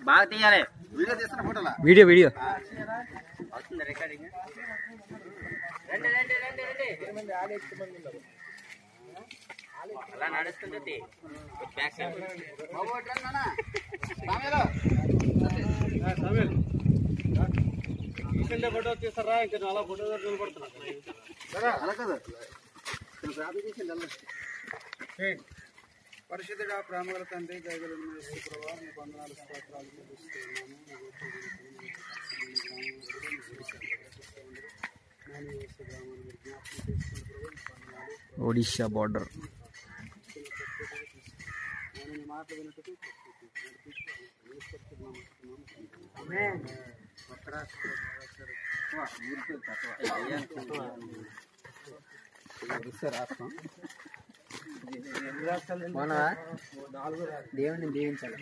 బాగా తీయాలి. Video video recording. అలా నడుస్తుంది. ఫోటో తీస్తారా? ఇంకా అలా ఫోటో నిలబడుతున్నా. పరిశుద్ధుడా, ప్రేమగల తండ్రి, దయగల ప్రభావ మీ వందనాలు స్తోత్రాలు ఒడిశా బార్డర్. దేవుని దీవించాలి,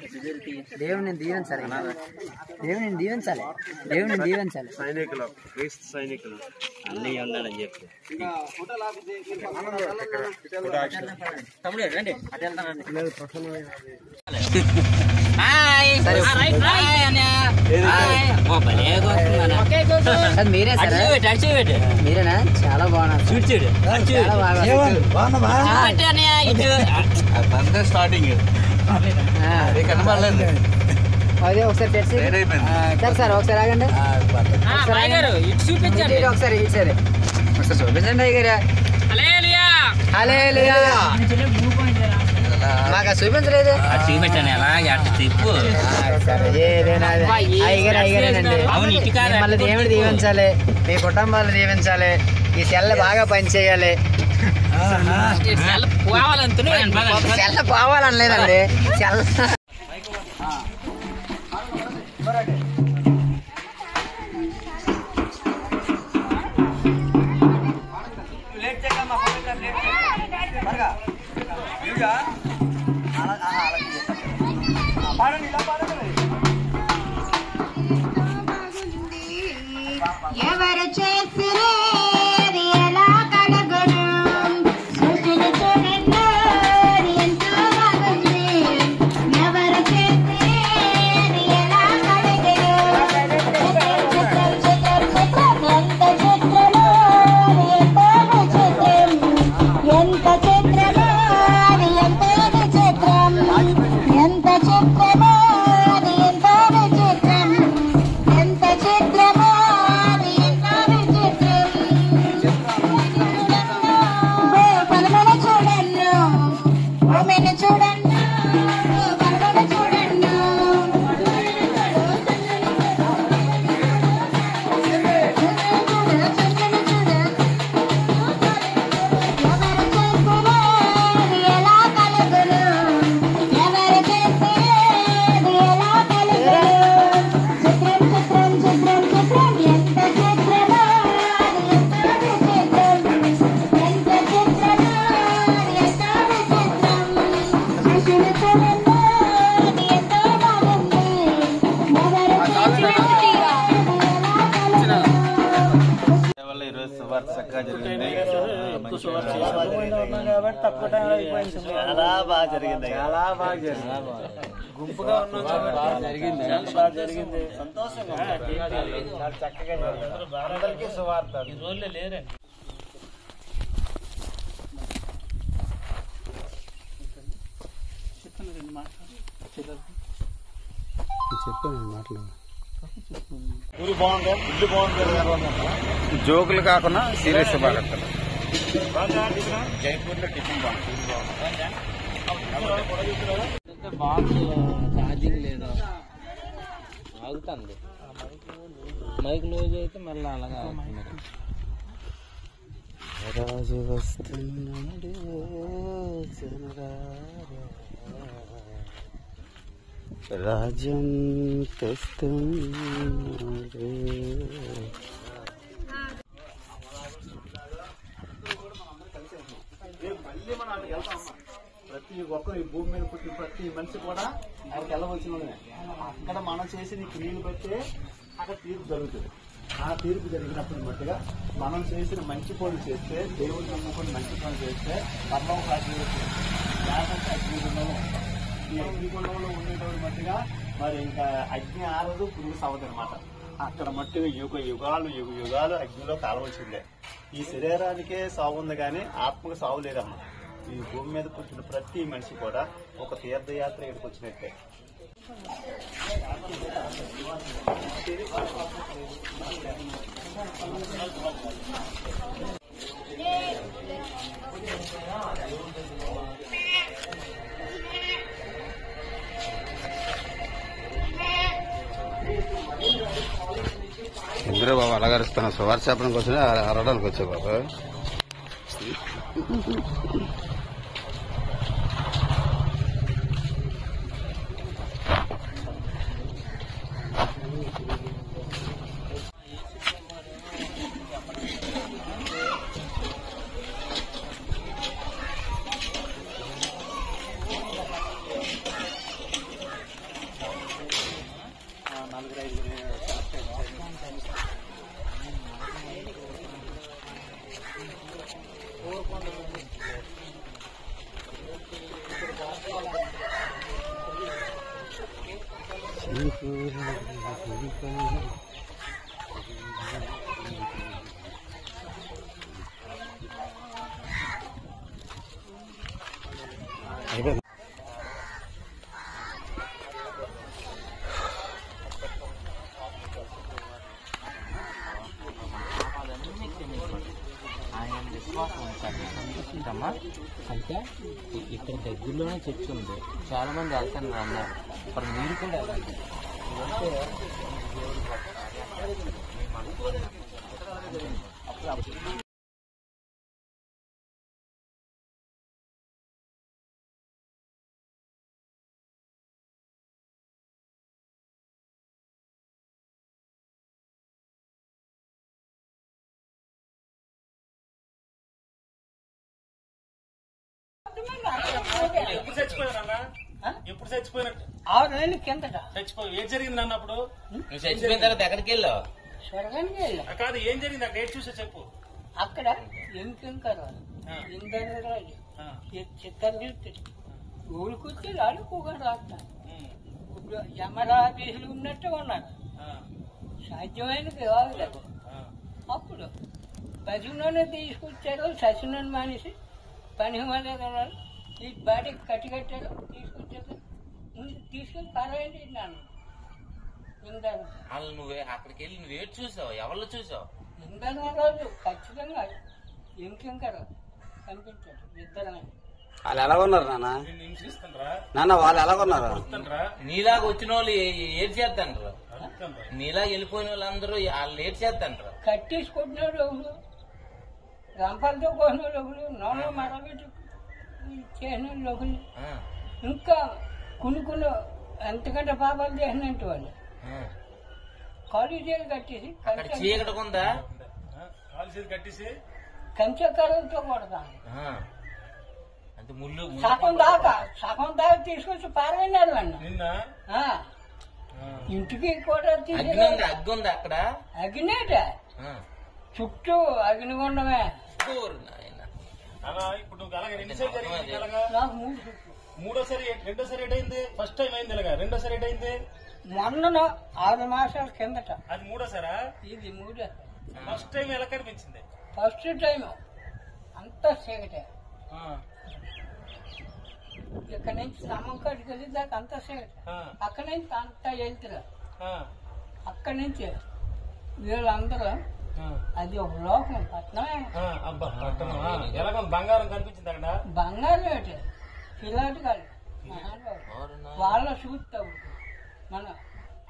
దేవుని దీవించాలి, దేవుని దీవించాలి, దేవుని దీవించాలి. సైనికులు, క్రీస్తు సైనికులు అన్నీ ఉన్నాడని చెప్పి తమ్ముడు రండి. అటు వెళ్తానండి. మీరే మీరేనా? చాలా బాగున్నారు. స్టార్టింగ్ కనబడలేదు. అదే ఒకసారి సార్ ఒకసారి ఆగండి. చూపించండి ఒకసారి. సరే ఒకసారి చూపించండి అయ్యారా. మాకు చూపించలేదు. చూపించాను అలాగే చెప్పు. మళ్ళీ దేవుడు దీవించాలి, మీ కుటుంబాలు దీవించాలి, ఈ సెల్ బాగా పనిచేయాలి. సెల్ పోవాలనలేదండి. సెల్ ఎవరు చేసిరేది ఎలా కలగను సృష్టిని చూడండి ఎంతో బాగుంది. ఎవరు చేసిరేది ఎలా కలగను చిత్రం చిత్రం చిత్రం ఎంత చిత్రమో ఎంతో విచిత్రం. ఎంత చిత్రమో ఎంతో విచిత్రం. ఎంత చిత్రమో ఎంతో విచిత్రం. ఎంత చిత్రమో చక్కగా జరిగింది. చాలా బాగా జరిగింది. చాలా బాగా జరిగింది. గుంపుగా ఉన్నాం కాబట్టి జరిగింది. బాగా జరిగింది. సంతోషంగా చాలా చక్కగా జరిగింది. అందరికీ సువార్త. ఈ రోజులే లేరండి. చెప్పాను మాట్లాడు. ఊరు బాగుంది, ఇల్లు బాగుంది. జోకులు కాకుండా సీరియస్ బాగా జైపూర్లో టిఫిన్ బాక్స్ ఛార్జింగ్ లేదా ఆగుతుంది. మైక్ లోజ్ అయితే మళ్ళీ అలాగే ఆగుతుంది. రాజు వస్తున్నాడు రాజ్యం తెస్తున్నాడు. మళ్ళీ మనం అక్కడికి వెళ్తాం. ప్రతి ఒక్కరు ఈ భూమి మీద పుట్టిన ప్రతి మనిషి కూడా అక్కడికి వెళ్ళవలసిన అక్కడ మనం చేసిన క్రియలు బట్టే అక్కడ తీర్పు జరుగుతుంది. ఆ తీర్పు జరిగినప్పుడు మట్టుగా మనం చేసిన మంచి పనులు చేస్తే, దేవుడు నమ్ముకొని మంచి పనులు చేస్తే పర్వం సాక్షి ఈ అగ్నిగుండంలో ఉండేటోడి మట్టిగా మరి ఇంకా అగ్ని ఆరదు పురుగు సవదు అనమాట. అక్కడ మట్టిగా యుగాలు అగ్నిలో కాలవలసిందే. ఈ శరీరానికే సావు ఉంది కానీ ఆత్మకు సావు లేదమ్మా. ఈ భూమి మీద పుట్టిన ప్రతి మనిషి కూడా ఒక తీర్థయాత్ర ఇక్కడికి వచ్చినట్టే. ఇంద్ర బాబు అలగరుస్తున్నా సువార్త చెప్పడానికి వచ్చినా అరవడానికి వచ్చా బాబు. అయిపోయింది. ఆయన విశ్వాసం సంతోషించమ్మా. అయితే ఇక్కడ దగ్గరలోనే చర్చ్ ఉంది, చాలా మంది వెళ్తాను అన్నారు. మరి మీరు కూడా వెళ్ళండి. ఎప్పుడు చచ్చిపోయారన్నా? ఎప్పుడు చచ్చిపోయినట్టు? 6 నెలల కిందట చచ్చిపోయి ఏం జరిగింది అన్న అప్పుడు? నువ్వు చచ్చిపోయిన తర్వాత ఎక్కడికి వెళ్ళావు? స్వర్గానికి వెళ్ళాం. కాదు, ఏం జరిగింది అక్కడ? ఏం చూసా చెప్పు. అక్కడ ఎంకెంకరాలు ఇందరాజు చిత్తం చూస్తుంది ఊరికొచ్చి ఆడుకోగలరు రాస్తాను. ఇప్పుడు యమరాజీసులు ఉన్నట్టు ఉన్నారు. సాధ్యమైనది కాదు కదా. అప్పుడు పశువులను తీసుకొచ్చారు, శశువులను మానేసి పని వాళ్ళు ఈ బాడీకి కట్టారు, తీసుకొచ్చారు. తీసుకొని పర్వాలేదు నాన్న వాళ్ళు నువ్వే అక్కడికి వెళ్ళి నువ్వు ఏడు చూసావు? ఎవరు చూసావు? ఇందరాజు ఖచ్చితంగా ఎంకెంకరాలు కనిపించాడు. ఇద్దరమే. వాళ్ళు ఎలా ఉన్నారు నాన్న? హింసిస్తుండ్రా? నాన్న వాళ్ళు ఎలా ఉన్నారు? నీలాగా వచ్చిన వాళ్ళు ఏడు చేద్దంటారు. నీలాగా వెళ్ళిపోయిన వాళ్ళందరూ వాళ్ళు ఏడు చేద్దంటారు. కట్టేసుకుంటున్నాడు ఒకడు, రంపాలతో కోసినాడు ఒకడు, నోళ్ళ మరబెట్టి చేసినాడు ఒకడు, ఇంకా కొన్ని ఎంతకంటే పాపాలు చేసినట్టు వాళ్ళు కాలేజీలు కట్టేసి చీకటికుందా కట్టేసి కంచెకర్రలతో కొడతాను. అంటే ముళ్ళు సగం దాకా తీసుకొచ్చి పారవేనాడు అన్న. నిన్న ఇంటికి కూడా అగ్గి ఉంది అక్కడ. అగ్నేట చుట్టూ అగ్నిగుండమే. అలా ఇప్పుడు నువ్వు అలాగే రెండుసారి జరిగింది. నాకు 3 చుట్టూ. మూడోసారి రెండోసారి ఏటైంది? ఫస్ట్ టైం అయింది ఇలాగా. రెండోసారి ఏటైంది? మొన్న 6 మాసాల కిందట. అది మూడోసారా? ఇది 3. ఫస్ట్ టైం ఎలా కనిపించింది? ఫస్ట్ టైం అంతా చీకటే. ఇక్కడ నుంచి స్తంభంకాడికి వెళ్ళి దాకా అంతా చీకటే. అక్కడి నుంచి అంతా వెళ్తురా. అక్కడి నుంచి వీళ్ళందరూ అది ఒక లోకం పట్నమే. ఎలాగ బంగారం కనిపించింది అక్కడ? బంగారం ఏంటి పిల్లాటి కాదు వాళ్ళ చూస్తావు మన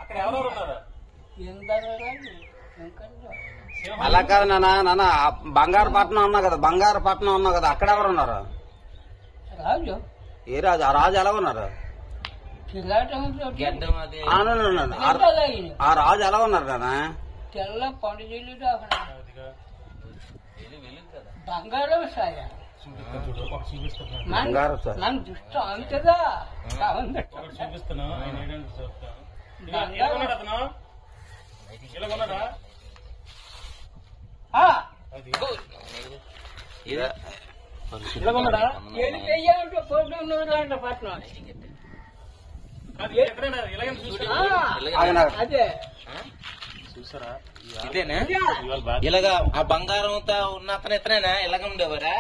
అక్కడ ఎవరెవరు ఉన్నారు? ఎందరాజు అలా కాదు నాన్న బంగారపట్నం అన్నావు కదా, బంగారపట్నం అన్నావు కదా, అక్కడ ఎవరు ఉన్నారు? రాజు. ఏ రాజు? ఆ రాజు ఎలా ఉన్నారు? ఆ రాజు ఎలా ఉన్నారు నాన్న? తెల్ల పండుగలు బంగారం సాయ మన దృష్టి అంతగా చూపిస్తున్నా. పట్నం అదే చూసారా ఇదేనా ఇలాగా ఆ బంగారంతో ఉన్న అతను ఇతనేనా ఇలాగ ఉండేవారా?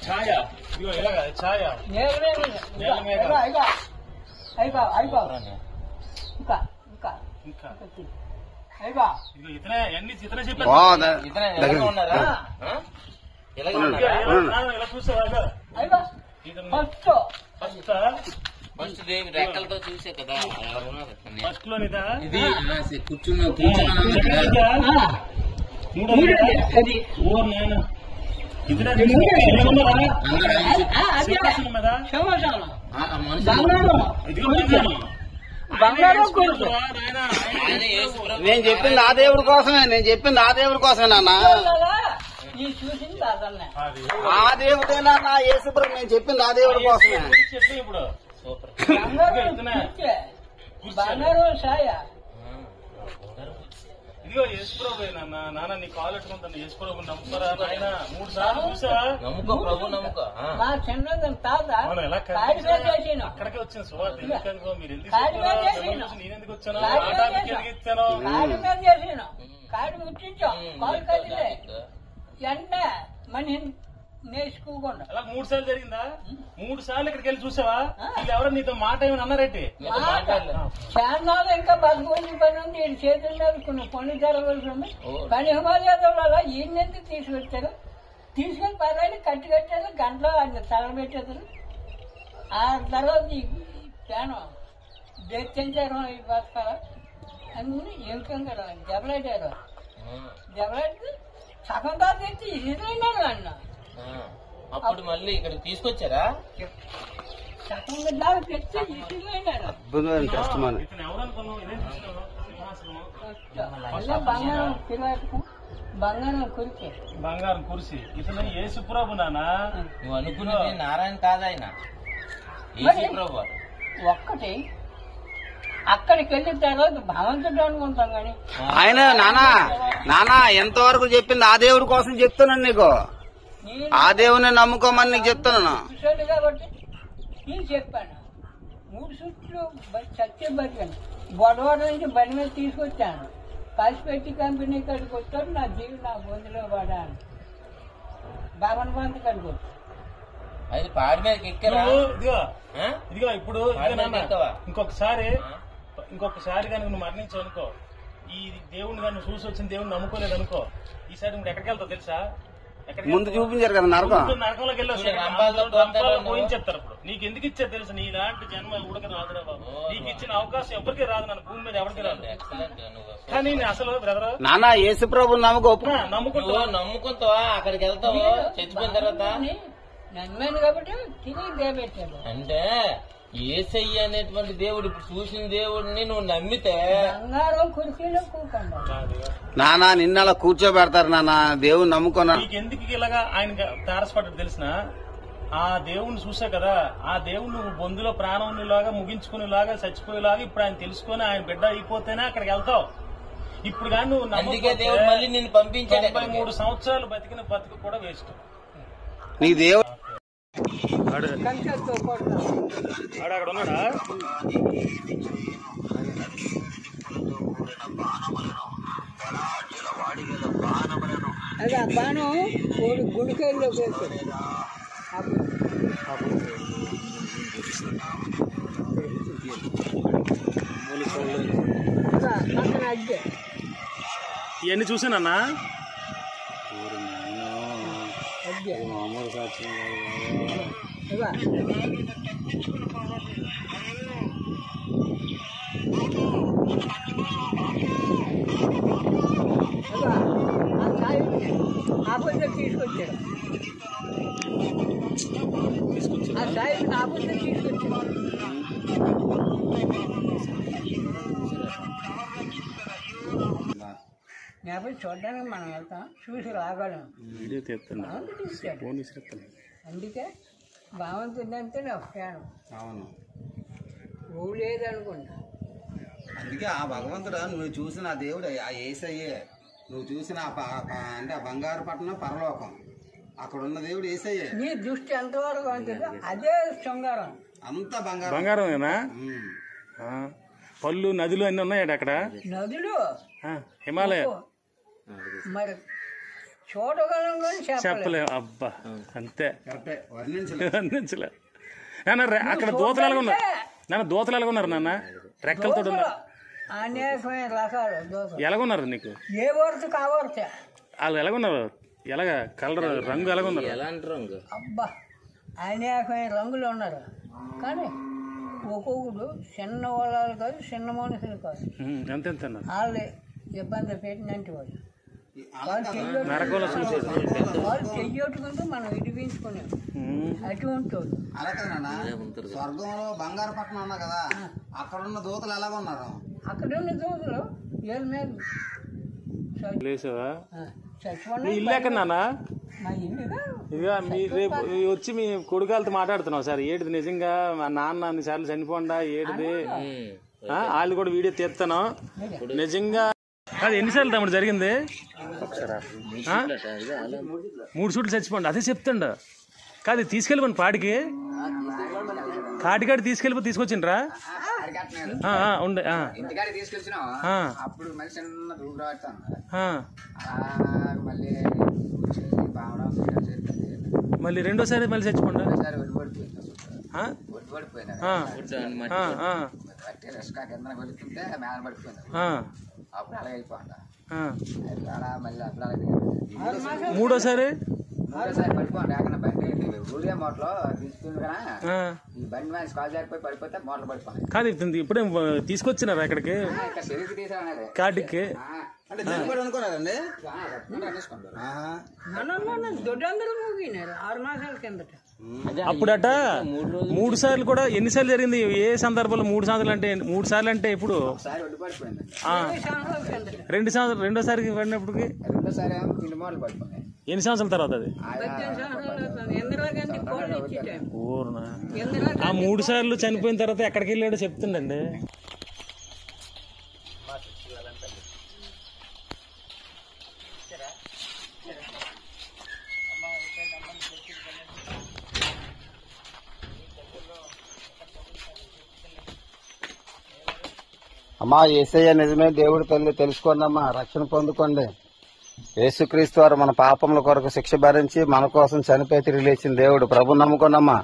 ఛాయ ఇదిగో ఇలాగా ఛాయ ఇంకా ఇంకా అయిపో ఇదిగో ఇతనే అన్ని ఇతనే చెప్పారు. ఇతనే ఇలాగ ఉన్నారా? ఇలాగ ఉన్నారా? ఇలా చూసావా? అయిపో ఫస్ట్ ఫస్ట్ రెక్కలతో చూసే కదా అలా ఉన్నది. ఫస్ట్ లోనిదా ఇది కూర్చున్న అది బంగారం కొడుకు నేను చెప్పింది ఆ దేవుడి కోసమే, నాన్న. నీ చూసింది అదన్నా ఆ దేవుడే నాన్న, యేసుప్రభు. నేను చెప్పింది ఆ దేవుడి కోసమే. చెప్పి ఇప్పుడు బంగారం సాయ ఇదిగో యేసుప్రభు నాన్న నీ కాలు పెట్టుకుంటాను. యేసుప్రభు నమ్ముతారా నాయన? 3 సార్లు చూసావా? నమ్ముకో ప్రభు నమ్ముకో. మా చిన్నదని తాత అక్కడికే వచ్చిన సువార్త ఎందుకనుకో మీరు ఎందుకు నేను ఎందుకు వచ్చాను? కాడి మీద చేసాను, కాడి ముట్టించాం, కాలు కదిలే ఎండ మనిషిని నేర్చుకోకుండా అలా 3 సార్లు జరిగిందా? 3 సార్లు ఇక్కడికి వెళ్ళి చూసావా? ఇది ఎవరో నీతో మాట ఏమైనా అన్నారంటే? చాన్నాళ్ళు ఇంకా బతుకుని పని ఉంది. ఈయన చేతుల మీద కొన్ని పని జరగవలసి ఉంది. పని హిమాలయాల ఈయన ఎందుకు తీసుకొచ్చారు? తీసుకొని పదాన్ని కట్టారు, గంటలో ఆయన తగలబెట్టారు. ఆ తర్వాత ఈ ప్యానం దెచ్చించారు ఈ బతకాల అన్ని ఎంకంగా దెబ్బలాడారు. దెబ్బలాడితే సగం దాకా తెచ్చి ఇసిరైనారు అన్న. అప్పుడు మళ్ళీ ఇక్కడ తీసుకొచ్చారా? సగం దాకా తెచ్చి ఇసిరైనారు. ఇతను ఎవరు అనుకున్నావు? ఇదేం చూసినావు? సింహాసనం బంగారం పిల్లలకు బంగారం కురికే బంగారం కురిసి ఇతను యేసుప్రభు నానా. నువ్వు అనుకున్నది నారాయణ కాదు, ఆయన యేసుప్రభు. ఒక్కటి అక్కడికి వెళ్ళిన తర్వాత భగవంతుడు అనుకుంటాం కానీ ఆయన నానా ఎంతవరకు చెప్పింది ఆ దేవుడి కోసం చెప్తున్నాను నీకు. ఆ దేవుని నమ్ముకోమని నీకు చెప్తున్నాను. చూశాడు కాబట్టి నేను చెప్పాను. 3 సుట్లు చచ్చే బతికాను. గొడవడ నుంచి బండి మీద తీసుకొచ్చాను. కాసిపెట్టి కంపెనీ కాడికి వచ్చాడు. నా జీవి నా బొందులో పడాను. బాబన్ బంధు కాడికి వచ్చాను. అది పాడి మీద ఎక్కారా? ఇదిగో ఇప్పుడు ఇంకొకసారి కనుక నువ్వు మరణించావు అనుకో, ఈ దేవుడిని కానీ చూసి వచ్చిన దేవుడిని నమ్ముకోలేదు అనుకో, ఈసారి నువ్వు ఎక్కడికి వెళ్తావు తెలుసా? ముందు చూపించారు కదా నరకం. నరకంలోకి వెళ్ళొచ్చు. పోయించేస్తారు. ఇప్పుడు నీకు ఎందుకు ఇచ్చారు తెలుసు? నీ ఇలాంటి జన్మ ఉడక రాదురా బాబు. నీకు ఇచ్చిన అవకాశం ఎవరికి రాదు, నన్ను భూమి మీద ఎవరికి రాదు. కానీ అసలు బ్రదర్ నాన్న యేసుప్రభు నమ్ముకుంటావా? అక్కడికి వెళ్తావు చచ్చిపోయిన తర్వాత. నమ్మాను కాబట్టి తిరిగి దేబెట్టాడు. అంటే యేసయ్య అనేటువంటి దేవుడు, ఇప్పుడు చూసిన దేవుడిని నువ్వు నమ్మితే బంగారం కుర్చీలో కూకుండా నానా నిన్నలా కూర్చోబెడతారు నాన్న. దేవుని నమ్ముకున్నా. నీకు ఎందుకు ఇలాగా ఆయన తారసపడ్డాడు తెలిసిన? ఆ దేవుణ్ణి చూసా కదా, ఆ దేవుడు నువ్వు బొందులో ప్రాణంలాగా ముగించుకునేలాగా చచ్చిపోయేలాగా ఇప్పుడు ఆయన తెలుసుకొని ఆయన బిడ్డ అయిపోతేనే అక్కడికి వెళ్తావు. ఇప్పుడు కానీ నువ్వు అందుకే దేవుడు మళ్ళీ నిన్ను పంపించాడు. 93 సంవత్సరాలు బతికిన బతుకు కూడా వేస్ట్. నీ దేవుడు కంచెతో కొడతాను. అక్కడ ఉన్నాడా? అది ఆ బాణం గుడికాయల్లో వేస్తాడు. పక్కన అడ్డే ఇవన్నీ చూసానన్నా. అడ్డే ఆపోజిట్ తీసుకొచ్చాడు. ఆ సాయి ఆపోజిట్ తీసుకొచ్చాడు. జ్ఞాపకం చూడడానికి మనం వెళ్తాం, చూసి రాగలం. అందుకే భగవంతుడి అంటే నా ఫ్యాను. అవును, నువ్వు లేదనుకుంటా. అందుకే ఆ భగవంతుడు నువ్వు చూసిన ఆ దేవుడు ఆ యేసయ్యే. నువ్వు చూసిన అంటే ఆ బంగారు పట్టణం పరలోకం, అక్కడ ఉన్న దేవుడు యేసయ్యే. నీ దృష్టి ఎంతవరకు ఉంటుందో అదే శృంగారం. అంతా బంగారం. బంగారమేనా? పళ్ళు నదులు అన్నీ ఉన్నాయట అక్కడ. నదులు హిమాలయ మరి చూడగలం కానీ చెప్పలే. అబ్బా అంతే వర్ణించలే. అక్కడ దూతలు ఎలాగున్నారు నాన్న? దూతలు ఎలాగున్నారు నాన్న? రెక్కలతో ఉన్నారు. అనేకమైన రకాలు దోశలు ఎలాగున్నారు నీకు? ఏ వరకు కావచ్చు వాళ్ళు ఎలాగున్నారు? ఎలాగా కలర్ రంగు ఎలాగున్నారు? ఎలాంటి రంగు? అబ్బా అనేకమైన రంగులు ఉన్నారు. కానీ ఒక్కొక్కడు చిన్న వాళ్ళు కాదు, చిన్న మనుషులు కాదు. ఎంతెంత వాళ్ళే ఇబ్బంది పెట్టినంటే వాళ్ళు నరకంలో చూసాడు. వాళ్ళు చెయ్యట్టుకుంటూ మనం ఇడిపించుకున్నాం అటువంటి వాళ్ళు. అలాగే స్వర్గంలో బంగారు పట్టణం ఉన్నా కదా, అక్కడ ఉన్న దూతలు ఎలాగ ఉన్నారు? అక్కడున్న దూతలు ఏళ్ళ మీద లేసావా? చచ్చిపోయినా మీ ఇల్లు ఎక్కడ నాన్న? మా ఇల్లుగా ఇక మీ రేపు వచ్చి మీ కొడుకాలతో మాట్లాడుతున్నావు సార్. ఏడిది నిజంగా మా నాన్న అన్నిసార్లు చనిపోండా ఏడిది? వాళ్ళు కూడా వీడియో తీస్తాను నిజంగా. అది ఎన్నిసార్లు తమ్ముడు జరిగింది? 3 సూట్లు చచ్చిపోండి. అదే చెప్తాండు. కాదు తీసుకెళ్ళిపోండి పాడికి, కాటికాడి తీసుకొచ్చిండ్రా? ఉండే ఇంటికాడికి తీసుకొచ్చినాం. అప్పుడు మళ్ళీ చిన్న రూపు రావచ్చాను. మళ్ళీ రెండోసారి మళ్ళీ చచ్చిపోండి. వెళుతుంటే మేల పడిపోయింది. అప్పుడు అలా వెళ్ళిపోండి. మళ్ళీ మూడోసారి పడిపోండి. అక్కడ బండి ఊరియా మోటలో తీసుకుంది కదా, ఈ బండి మీద కాల్ జారిపోయి పడిపోతే మోటలు పడిపోయి. కాదు ఇప్పుడే తీసుకొచ్చినారా ఇక్కడికి ఇక్కడ చెరువుకి తీసాను కాటికి? అంటే చనిపోయాడు అనుకోరాదండి? దొడ్డందరూ మూగినారు 6 మాసాల కిందట. అప్పుడట 3 సార్లు కూడా. ఎన్నిసార్లు జరిగింది? ఏ సందర్భంలో 3 సార్లు అంటే? 3 సార్లు అంటే ఇప్పుడు 2 సంవత్సరాలు. రెండోసారికి పడినప్పటికి రెండోసారి పిండి మోటలు పడిపోయి. ఎన్ని సంవత్సరాల తర్వాత అది? 18 సంవత్సరాలు ఇందిరాగాంధీ కోళ్ళు ఇచ్చేటాం. ఊరునా? ఆ 3 సార్లు చనిపోయిన తర్వాత ఎక్కడికి వెళ్ళాడో చెప్తుండండి. అమ్మా యేసయ్య నిజమే దేవుడి తల్లి, తెలుసుకోండి అమ్మా, రక్షణ పొందుకోండి. యేసుక్రీస్తు వారు మన పాపముల కొరకు శిక్ష భరించి మన కోసం చనిపోయి తిరిగి లేచిన దేవుడు. ప్రభు నమ్ముకోండి అమ్మా.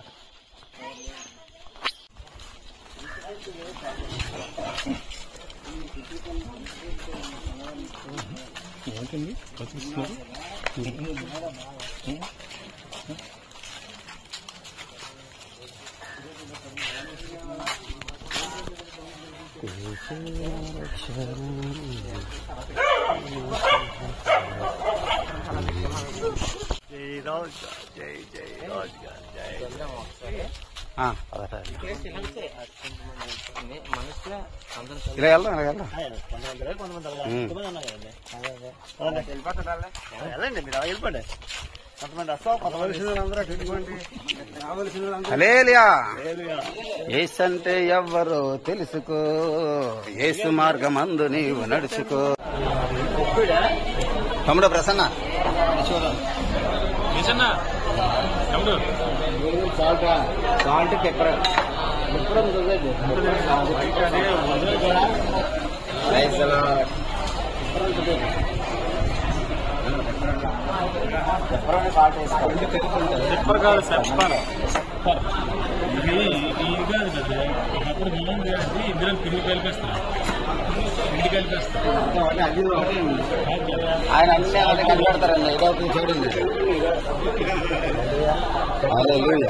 ఇలా వెళ్దాం వెళ్ళండి, మీరు వెళ్ళిపోండి. కొంతమంది వస్తాం, హల్లెలూయా. యేసు అంటే ఎవ్వరో తెలుసుకో, యేసు మార్గమందు నీవు నడుచుకో. తమ్ముడు ప్రసన్న సాల్ట్ పెప్పర్ చెప్పరు కాదు సార్. ఇది కాదు కదా, ఒకప్పుడు బియ్యం వేసి ఇందులో పిండి కలిపేస్తారు. ఆయన అన్ని అలాగే కనిపెడతారండి. ఏదో చూడండి. హల్లెలూయా.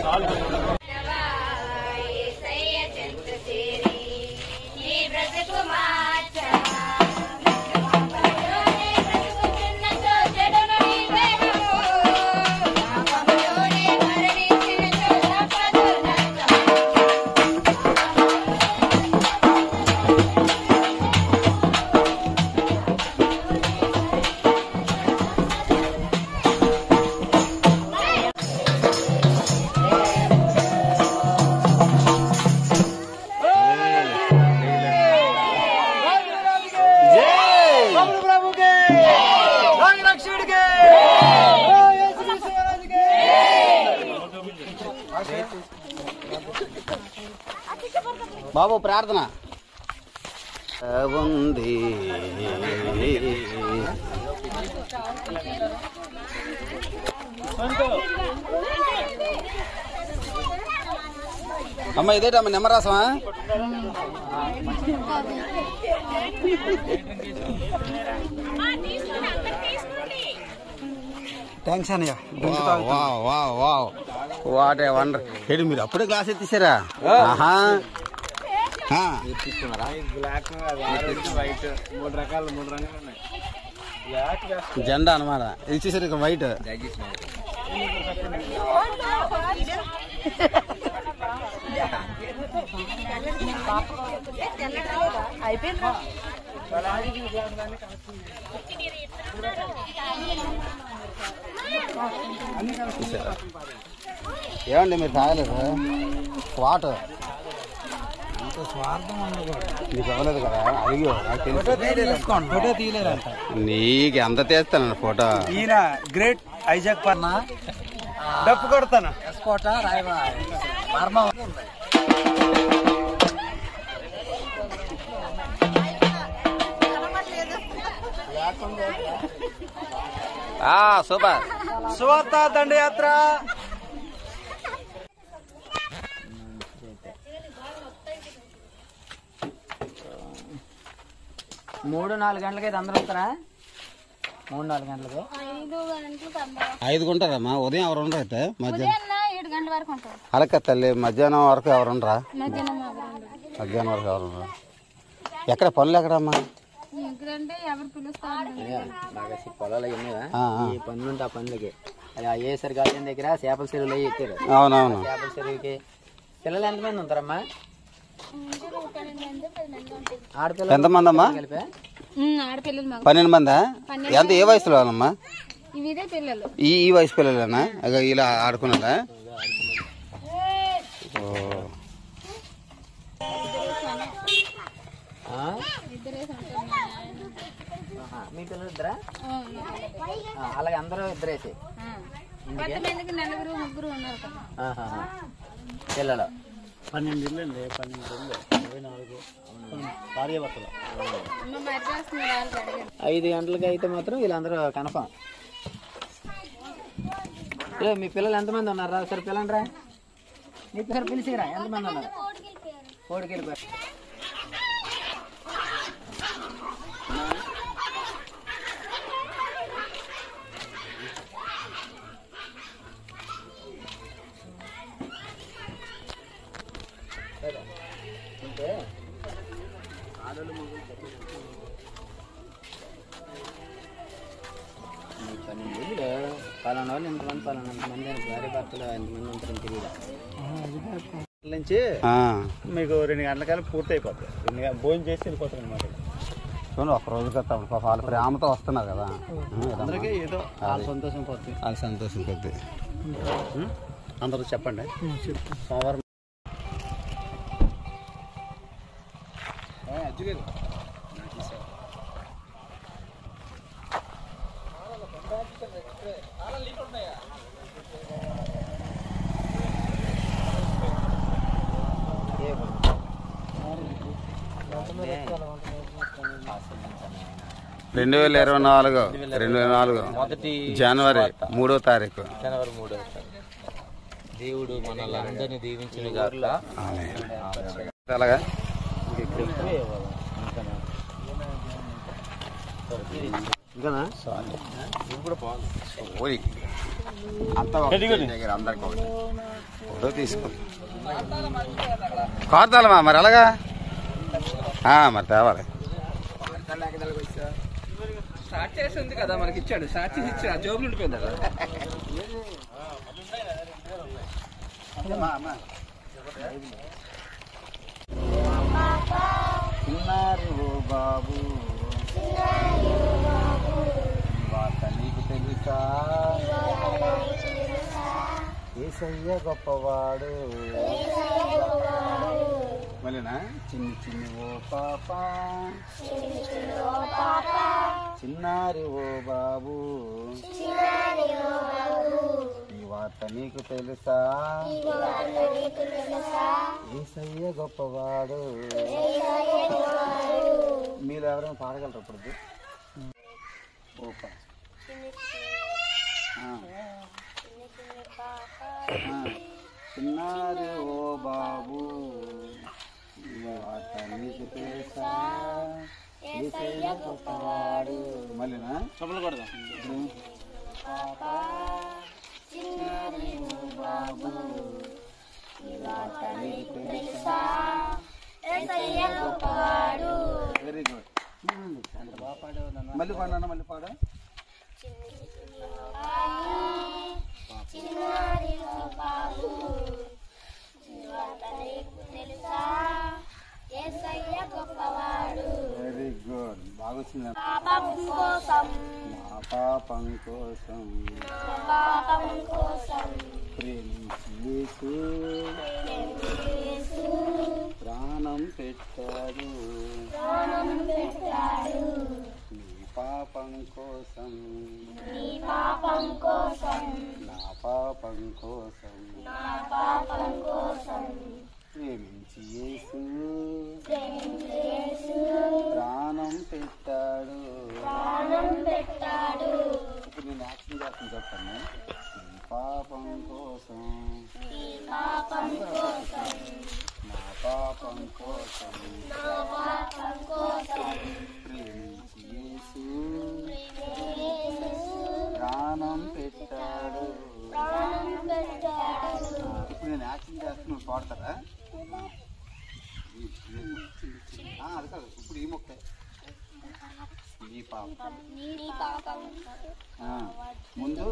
బాబు ప్రార్థన. ఉంది అమ్మ ఇదేటమ్మ నిమ్మరసమా? థ్యాంక్స్ అన్నయ్య. What a wonder. ఏంటి మీరు అప్పుడే గ్లాస్ ఎత్తిసారా? జెండా అనమాట ఇచ్చేసారు. ఇక్కడ వైట్ ఏమండి మీరు తాగలేదు వాటర్? నీకు అవ్వలేదు కదా? అయ్యో ఫోటో తీయలేదంట. నీకు ఎంత తీస్తాను ఫోటో? ఈయన గ్రేట్ ఐజాక్ పర్నా డప్పు కొడతాను. సూపర్. సువార్త దండయాత్ర. మూడు 4 గంటలకి అయితే అందరూ ఉంటారా? 3-4 గంటలకి 5 ఉంటారమ్మా. ఉదయం ఎవరు ఉండరు అయితే మధ్యాహ్నం 7 గంటల వరకు ఉంటారు. అలాగే తల్లి మధ్యాహ్నం వరకు ఎవరు ఉండరా? మధ్యాహ్నం వరకు ఎవరు ఉండరా? ఎక్కడ పనులు ఎక్కడమ్మా? ఎందుకంటే ఎవరు పిలుస్తారు పొలాలు ఈ పనులు ఉంటే ఆ పనులకి అది అయ్యేసరి గార్డెన్ దగ్గర చేపల చెరువులు అవి ఎత్తారు. అవునవును. చేపల చెరువుకి పిల్లలు ఎంతమంది ఉంటారమ్మా? ఎంతమంది అమ్మా? ఆడపిల్లలు 12 మందా? ఎంత ఏ వయసులో వాళ్ళమ్మా? ఇదే పిల్లలు. ఈ వయసు పిల్లలేనా ఇలా ఆడుకున్నారా? మీ పిల్లలు ఇద్దరా? అలాగే అందరూ ఇద్దరేసి కొంతమందికి 4-3 ఉన్నారు కదా పిల్లలు. 12 ఇళ్ళు అండి. 12 ఇళ్ళు 24 భార్యాభర్తలు. 5 గంటలకి అయితే మాత్రం వీళ్ళందరూ కన్ఫామ్. మీ పిల్లలు ఎంతమంది ఉన్నారా? సరే పిల్లండి రా. నీ పిల్లలు పిలిచిరా ఎంతమంది ఉన్నారు? 4కి వెళ్ళిపోయారు. పలానా వాళ్ళు ఎంతమంది భార్య భర్తలు ఎంతమంది ఉంటారని తెలియదు. నుంచి మీకు 2 గంటలకల్లా పూర్తి అయిపోతుంది. భోజనం చేసి వెళ్ళిపోతారు అనమాట. చూడండి ఒక రోజు కదా వాళ్ళ ప్రేమతో వస్తున్నారు కదా. అందరికీ ఏదో వాళ్ళ సంతోషం పోతుంది. వాళ్ళ సంతోషం కొద్ది అందరూ చెప్పండి. సోమవారం రెండు 2024 మొదటి జనవరి 3వ తారీఖు. దేవుడు మనల్ని దీవించిన గాక. అలాగా ఫోటో తీసుకో కార్తాలమ్మా. మరి అలాగా మరి తేవాలి. స్టార్ట్ చేసి ఉంది కదా మనకి ఇచ్చాడు. స్టార్ట్ చేసి ఇచ్చాడు. ఆ జోబులు ఉండిపోయింది కదా. చిన్నారి ఓ బాబు నీకు తెలుసా యేసయ్య గొప్పవాడు. మళ్ళీనా చిన్ని చిన్ని ఓ పాప చిన్నారి ఓ బాబు ఈ వార్త నీకు తెలుసా యేసయ్య గొప్పవాడు. మీరు ఎవరైనా పాడగలరు ఇప్పుడు? ఓపా చిన్నారి ఓ బాబు నీకు తెలుసా గొప్పవాడు. మళ్ళీనా చెప్పలు కొడదాం. Very good. మళ్ళీ పాడన్నా, మళ్ళీ పాడు. వెరీ గుడ్, బాగా వచ్చింది. నా పాపం కోసం ప్రేమించి యేసు ప్రాణం పెట్టాడు. నీ పాపం కోసం, నా పాపం కోసం ప్రేమించి యేసు ప్రాణం పెట్టాడు. ఇప్పుడు నేను యాక్షన్ చేస్తాను, చెప్పండి. నీ పాపం కోసం, నా పాపం కోసం ప్రేమించి యేసు ప్రాణం పెట్టాడు. ఇప్పుడు నేను యాక్షన్ చేస్తున్నాను, పాడతారా? అది కాదు, ఇప్పుడు ఈ మొక్క నీ పాపం ముందు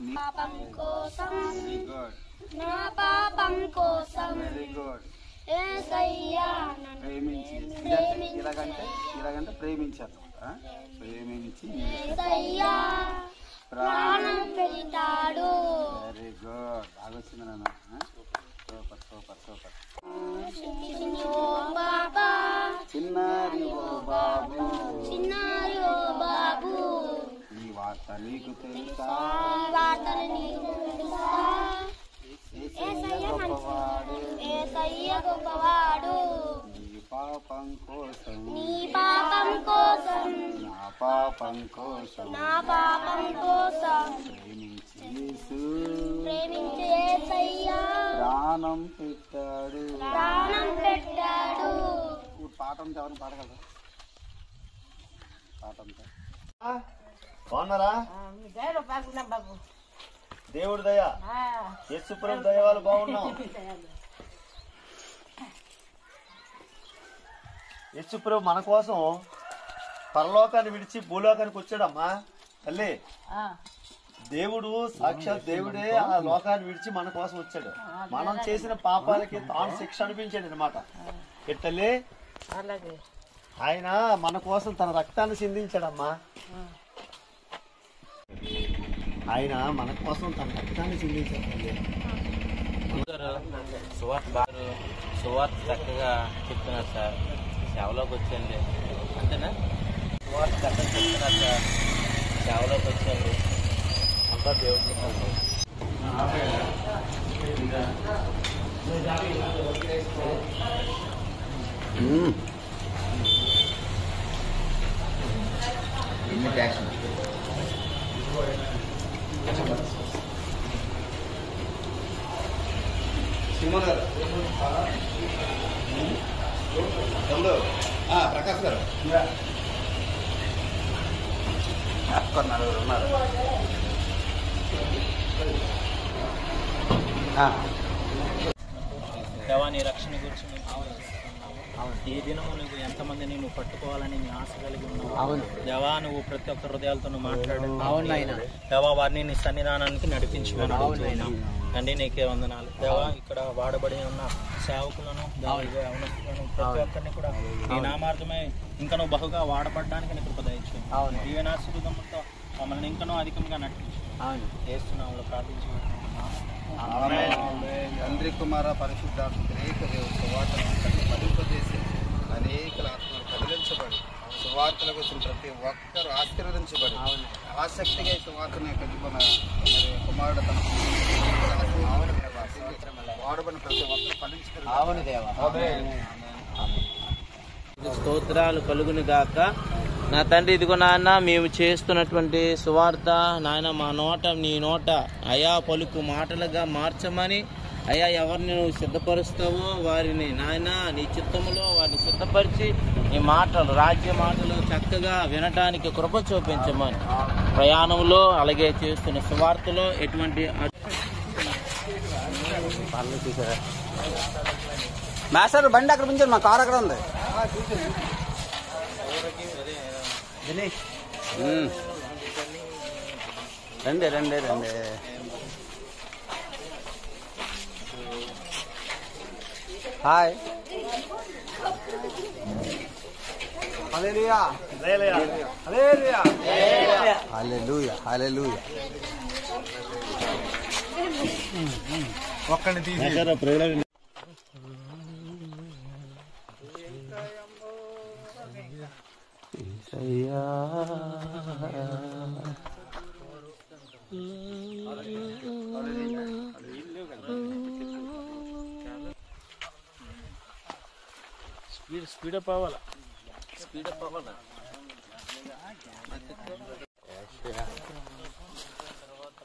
నీ పాపం కోసం, వెరీ గుడ్. నా పాపం కోసం, వెరీ గుడ్. ప్రేమించి ఇలాగంటే ప్రేమించారు. ప్రేమించి ప్రాణం పెట్టాడు. వెరీ గుడ్, బాగా వచ్చింది నాన్న. Super super super. చిన్నారి ఓ బాబు ఈ వార్త నీకు తెలుసా? గొప్పవాడు. నీ పాపం కోసం, నా పాపం కోసం ప్రేమించి యేసు ప్రాణం పెట్టాడు. పాటంతో ఎవరిని పాడగలరా? పాటంతో బాగున్నారా? దేవుడి దయ, యేసుప్రభు దయ వాళ్ళు బాగున్నాం. యేసుప్రభు మన కోసం పరలోకాన్ని విడిచి భూలోకానికి వచ్చాడమ్మా తల్లి. దేవుడు సాక్షాత్ దేవుడే ఆ లోకాన్ని విడిచి మన కోసం వచ్చాడు. మనం చేసిన పాపాలకి తాను శిక్ష అనిపించాడు అనమాట. తల్లి, ఆయన మన కోసం తన రక్తాన్ని చిందించాడమ్మా. ఆయన మన కోసం తన రక్తాన్ని చిందించాడు. సువార్త చక్కగా చెప్తున్నారు సార్. సేవలోకి వచ్చండి, అంతేనా? సువార్త చక్కగా చెప్తున్నారు సార్. సేవలోకి వచ్చండి, అంతా దేవుడికి సింహన్ గారు, ప్రకాష్ గారు నలుగురు ఉన్నారు. దేవా, నీ రక్షణ గురించి మేము ఆలోచిస్తున్నాము. ఈ దినము నువ్వు ఎంతమందిని నువ్వు పట్టుకోవాలని నీ ఆశ కలిగి ఉన్నావు. దేవా, నువ్వు ప్రతి ఒక్క హృదయాలతో మాట్లాడు. దేవా, వారిని నీ సన్నిధానానికి నడిపించుకున్నాను. తండ్రి, నీకే వందనాలు. దేవా, ఇక్కడ వాడబడి ఉన్న సేవకులను, అవనస్తులను, ప్రతి ఒక్కరిని కూడా నీ నామార్థమై ఇంకా నువ్వు బహుగా వాడబడడానికి నీ కృప దయచేయండి. దీవెనాశీర్వాదంతో మమ్మల్ని ఇంకనూ అధికంగా నడిపించు. చేస్తున్నాము, ప్రార్థించుకుంటున్నాం. తండ్రి కుమార పరిశుద్ధాత్మ అనేక సువార్తను ఫలింపజేసి అనేకల ఆత్మలు కదిలించబడి సువార్తలకు వచ్చిన ప్రతి ఒక్కరు ఆశీర్వదించబడి ఆసక్తిగా ఈ సువార్తను పెట్టుకున్న కుమారుడు తన వాడబడిన ప్రతి ఒక్కరు ఫలించుతారు. స్తోత్రాలు కలుగును గాక. నా తండ్రి, ఇదిగో నాన్న, మేము చేస్తున్నటువంటి సువార్త నాయన మా నోట నీ నోట అయా పలుకు మాటలుగా మార్చమని, అయ్యా ఎవరిని నువ్వు సిద్ధపరుస్తావో వారిని నాయన నీ చిత్తములో వారిని సిద్ధపరిచి నీ మాటలు రాజ్య మాటలు చక్కగా వినటానికి కృప చూపించమని, ప్రయాణంలో అలాగే చేస్తున్న సువార్తలో ఎటువంటి మాస్టర్ బండి అక్కడ ఉంచారు, మా కారు అక్కడ ఉంది. రండి రండి రండి. హాయ్. హల్లెలూయా హల్లెలూయా హల్లెలూయా హల్లెలూయా. ఒక్కని తీసి స్పీడప్ అవ్వాలా, స్పీడప్ అవ్వాలా. తర్వాత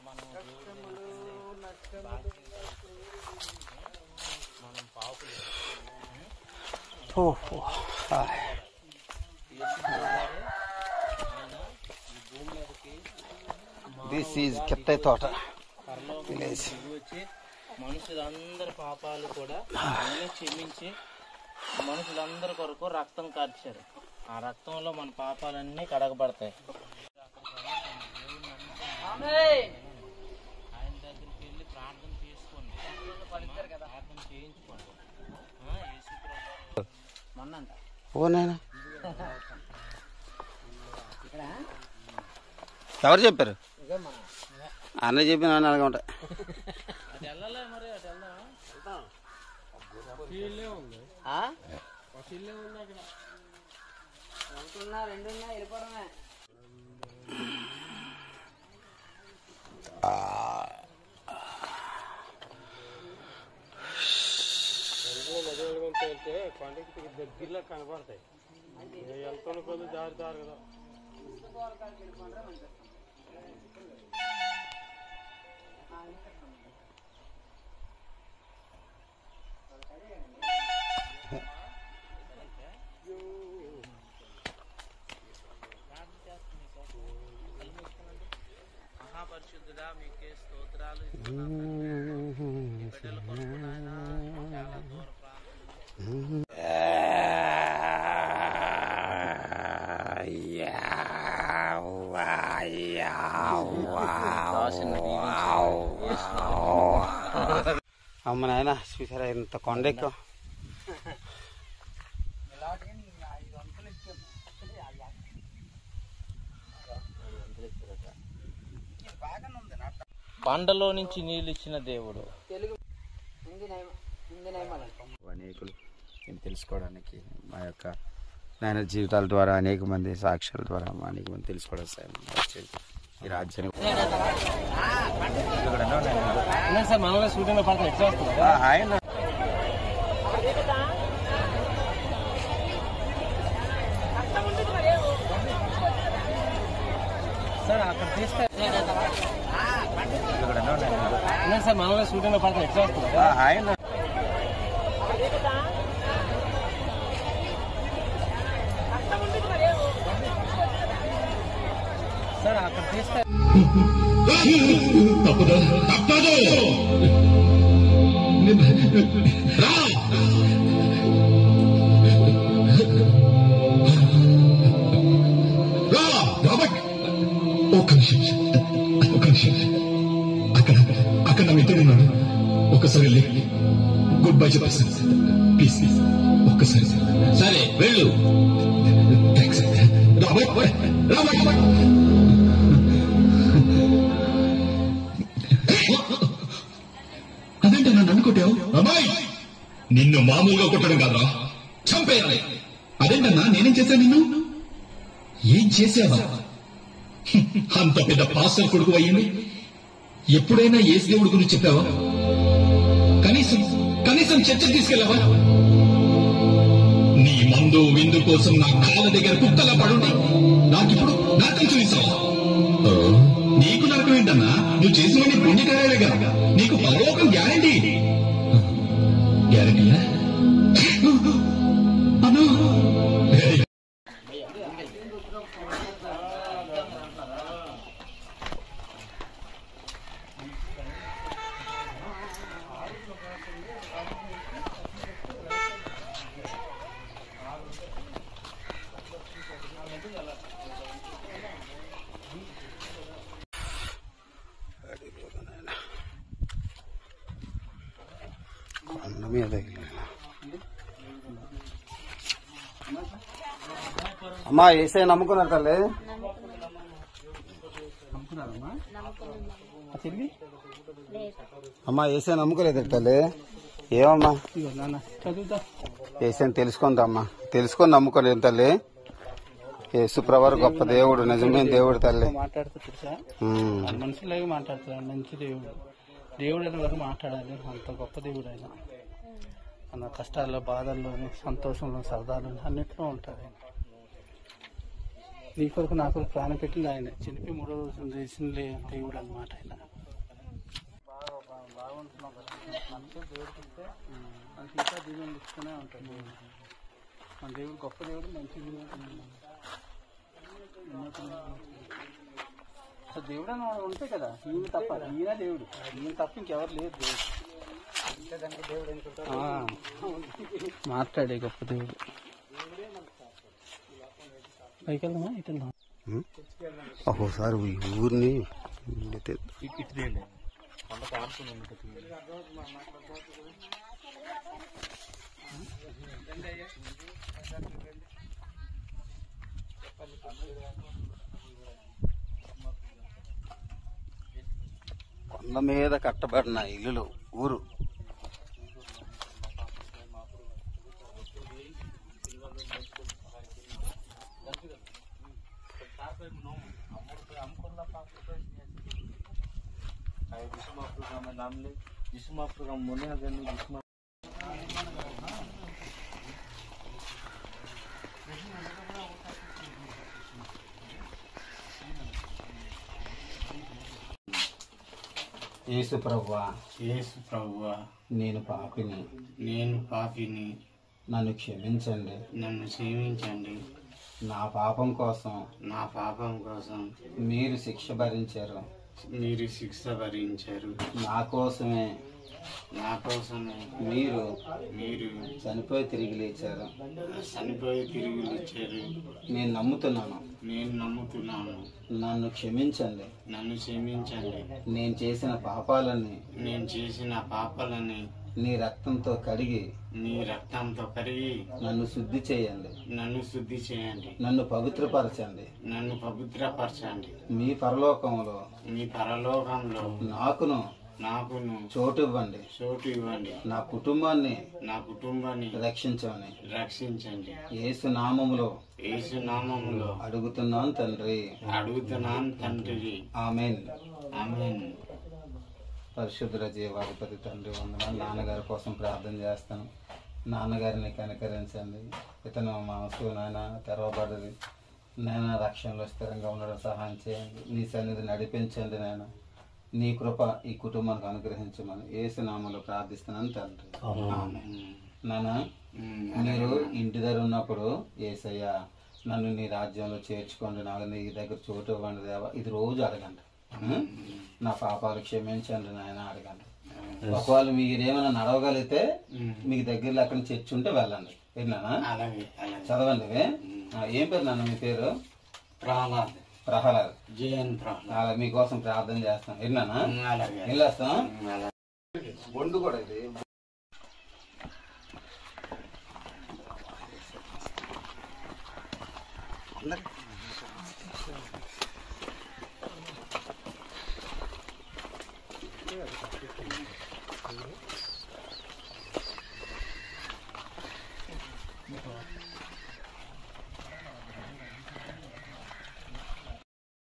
మనం పాపులు దిస్ ఈజ్ కిత్తయ్య తోట విలేజ్. వచ్చి మనుషులందరి పాపాలు కూడా క్షమించి మనుషులందరి కొరకు రక్తం కార్చారు. ఆ రక్తంలో మన పాపాలన్నీ కడగబడతాయి. ఆయన దగ్గరికి వెళ్ళి ప్రార్థన చేసుకోండి, ప్రార్థన చేయించుకోండి. ఎవరు చెప్పారు? అన్నయ్య చెప్పిన అలాగే ఉంటాయి. అటు వెళ్ళలే మరి, అటు వెళ్దాం. కొండకి దగ్గరలో కనపడతాయి, వెళ్తాను కొద్ది జారుతారు కదా. మహాపరిశుద్ధుడా, మీకే స్తోత్రాలు. బిడ్డల కొరకు నాయన చాలా దూర ప్రాంతం అమ్మ నాయన చూసారా ఇంత కొండెక్కు. బండలో నుంచి నీళ్ళు ఇచ్చిన దేవుడు. అనేకులు నేను తెలుసుకోవడానికి మా యొక్క నాయన జీవితాల ద్వారా అనేక మంది సాక్ష్యాల ద్వారా అనేక మంది తెలుసుకోవడం సార్ ఈ రాజ్యాన్ని మనలో షూటింగ్ లో పడతాయి ఎట్లా వస్తుంది ఆయన సార్ అక్కడ తీసుకెళ్ళి సార్ మనలో షూటింగ్ లో పడతాయి ఎట్లా వస్తుంది ఆయన సార్ అక్కడ తీసుకెళ్ళి అక్కడ నా మిత్రుడు ఉన్నాడు, ఒక్కసారి వెళ్ళి గుడ్ బై చెప్పేస్తాను ప్లీజ్, ఒక్కసారి. సరే వెళ్ళు. థ్యాంక్స్. అదేంటి నన్ను అనుకుంటావు? అమ్మాయి నిన్ను మామూలుగా కొట్టడం కాదురా, చంపేయాలి. అదేంటన్నా నేనేం చేశాను? నిన్ను ఏం చేసావా? అంత పెద్ద పాస్టర్ కొడుకు అయ్యింది, ఎప్పుడైనా యేసు దేవుడి గురించి చెప్పావా? కనీసం చర్చ తీసుకెళ్ళావా? నీ మందు విందు కోసం నా కాళ్ళ దగ్గర కుక్కలా పడుండి నాకిప్పుడు నరకం చూపిస్తావా? నీకు నరకం ఏంటన్నా? నువ్వు చేసినవన్నీ పుణ్యకార్యాలే కదా, నీకు పరలోకం గ్యారంటీ. గ్యారంటీయా అన్నా? అమ్మా ఏసై నమ్ముకున్నారు తల్లి? అమ్మా ఏసై నమ్ముకోలేదు తల్లి? ఏమమ్మా ఏసైని తెలుసుకుందమ్మా, తెలుసుకొని నమ్ముకోలేదు తల్లి. యేసుప్రభు గొప్ప దేవుడు, నిజమైన దేవుడు తల్లి. మనుషులాగా మాట్లాడుతున్నాడు, మంచి దేవుడు. దేవుడు అనే వరకు మాట్లాడాలి, అంత గొప్ప దేవుడు ఆయన. మన కష్టాల్లో, బాధల్లోని, సంతోషంలో, సరదాలో అన్నిట్లో ఉంటాడు ఆయన. నీ కొరకు నా కొరకు ప్రాణం పెట్టింది ఆయన. చిన్నపి 3వ రోజు చేసిన దేవుడు అన్నమాట ఆయన. బాగుంటున్నాం కదా, మనతో దేవుడికి ఇస్తే మనకి ఇంకా దీవెన ఇస్తూనే ఉంటాడు. మన దేవుడు గొప్ప దేవుడు, మంచి దేవుడు. అసలు దేవుడు అని ఉంటే కదా, ఈయన తప్ప, ఈయన దేవుడు, ఈయన తప్ప ఇంకెవరు లేదు దేవుడు. మాట్లాడే గొప్ప దేవుడు. పైకి వెళ్దామా, ఇటు వెళ్దాం? ఒక్కోసారి ఊరిని కొండ మీద కట్టబడిన ఇల్లులు ఊరు. యేసు ప్రభువా, యేసు ప్రభువా, నేను పాపిని, నేను పాపిని, నన్ను క్షమించండి, నన్ను క్షమించండి. నా పాపం కోసం, నా పాపం కోసం మీరు శిక్ష భరించారు, మీరు శిక్ష భరించారు. నా కోసమే, నా కోసమే మీరు మీరు చనిపోయి తిరిగి లేచారు. చనిపోయి తిరిగి వచ్చారు. నేను నమ్ముతున్నాను, నేను నమ్ముతున్నాను. నన్ను క్షమించండి, నన్ను క్షమించండి. నేను చేసిన పాపాలన్నీ నేను చేసిన పాపాలని నీ రక్తంతో కడిగి, నీ రక్తంతో కడిగి నన్ను శుద్ధి చేయండి, నన్ను శుద్ధి చేయండి, నన్ను పవిత్రపరచండి. నన్ను పవిత్రపరచండి. మీ పరలోకంలో మీ పరలోకంలో నాకును చోటు ఇవ్వండి, చోటు ఇవ్వండి. నా కుటుంబాన్ని రక్షించండి. యేసు నామములో యేసు నామములో అడుగుతున్నాను తండ్రి. ఆమేన్. ఆమేన్. పరిశుద్ధ జీవాధిపతి తండ్రి వందనాలు. నాన్నగారి కోసం ప్రార్థన చేస్తాను. నాన్నగారిని కనికరించండి. ఇతను మనసు నాయన తెరవబడ్డది నాయన, రక్షణలో స్థిరంగా ఉండడం సహాయం చేయండి. నీ సన్నిధి నడిపించండి నాయన. నీ కృప ఈ కుటుంబానికి అనుగ్రహించమని యేసు నామములో ప్రార్థిస్తున్నాను తండ్రి. నాన్న, మీరు ఇంటి దగ్గర ఉన్నప్పుడు యేసయ్య నన్ను నీ రాజ్యంలో చేర్చుకోండి, నాకు నీ దగ్గర చోటు ఇవ్వండి దేవా, ఇది రోజు అడగండి. నా పాపాలు క్షమించండి నాయన అడగండి. ఒకవేళ మీరేమైనా నడవగలిగితే మీకు దగ్గరలో అక్కడ చర్చి ఉంటే వెళ్ళండి. విన్నానా? చదవండి. ఏం పేరు నాన్న మీ పేరు? ప్రహ్లాద్. ప్రహ్లాద్. ప్రహ్లాద్. మీకోసం ప్రార్థన చేస్తాం. విన్నానా? వెళ్ళొస్తాం. బొండు కూడా ఇది.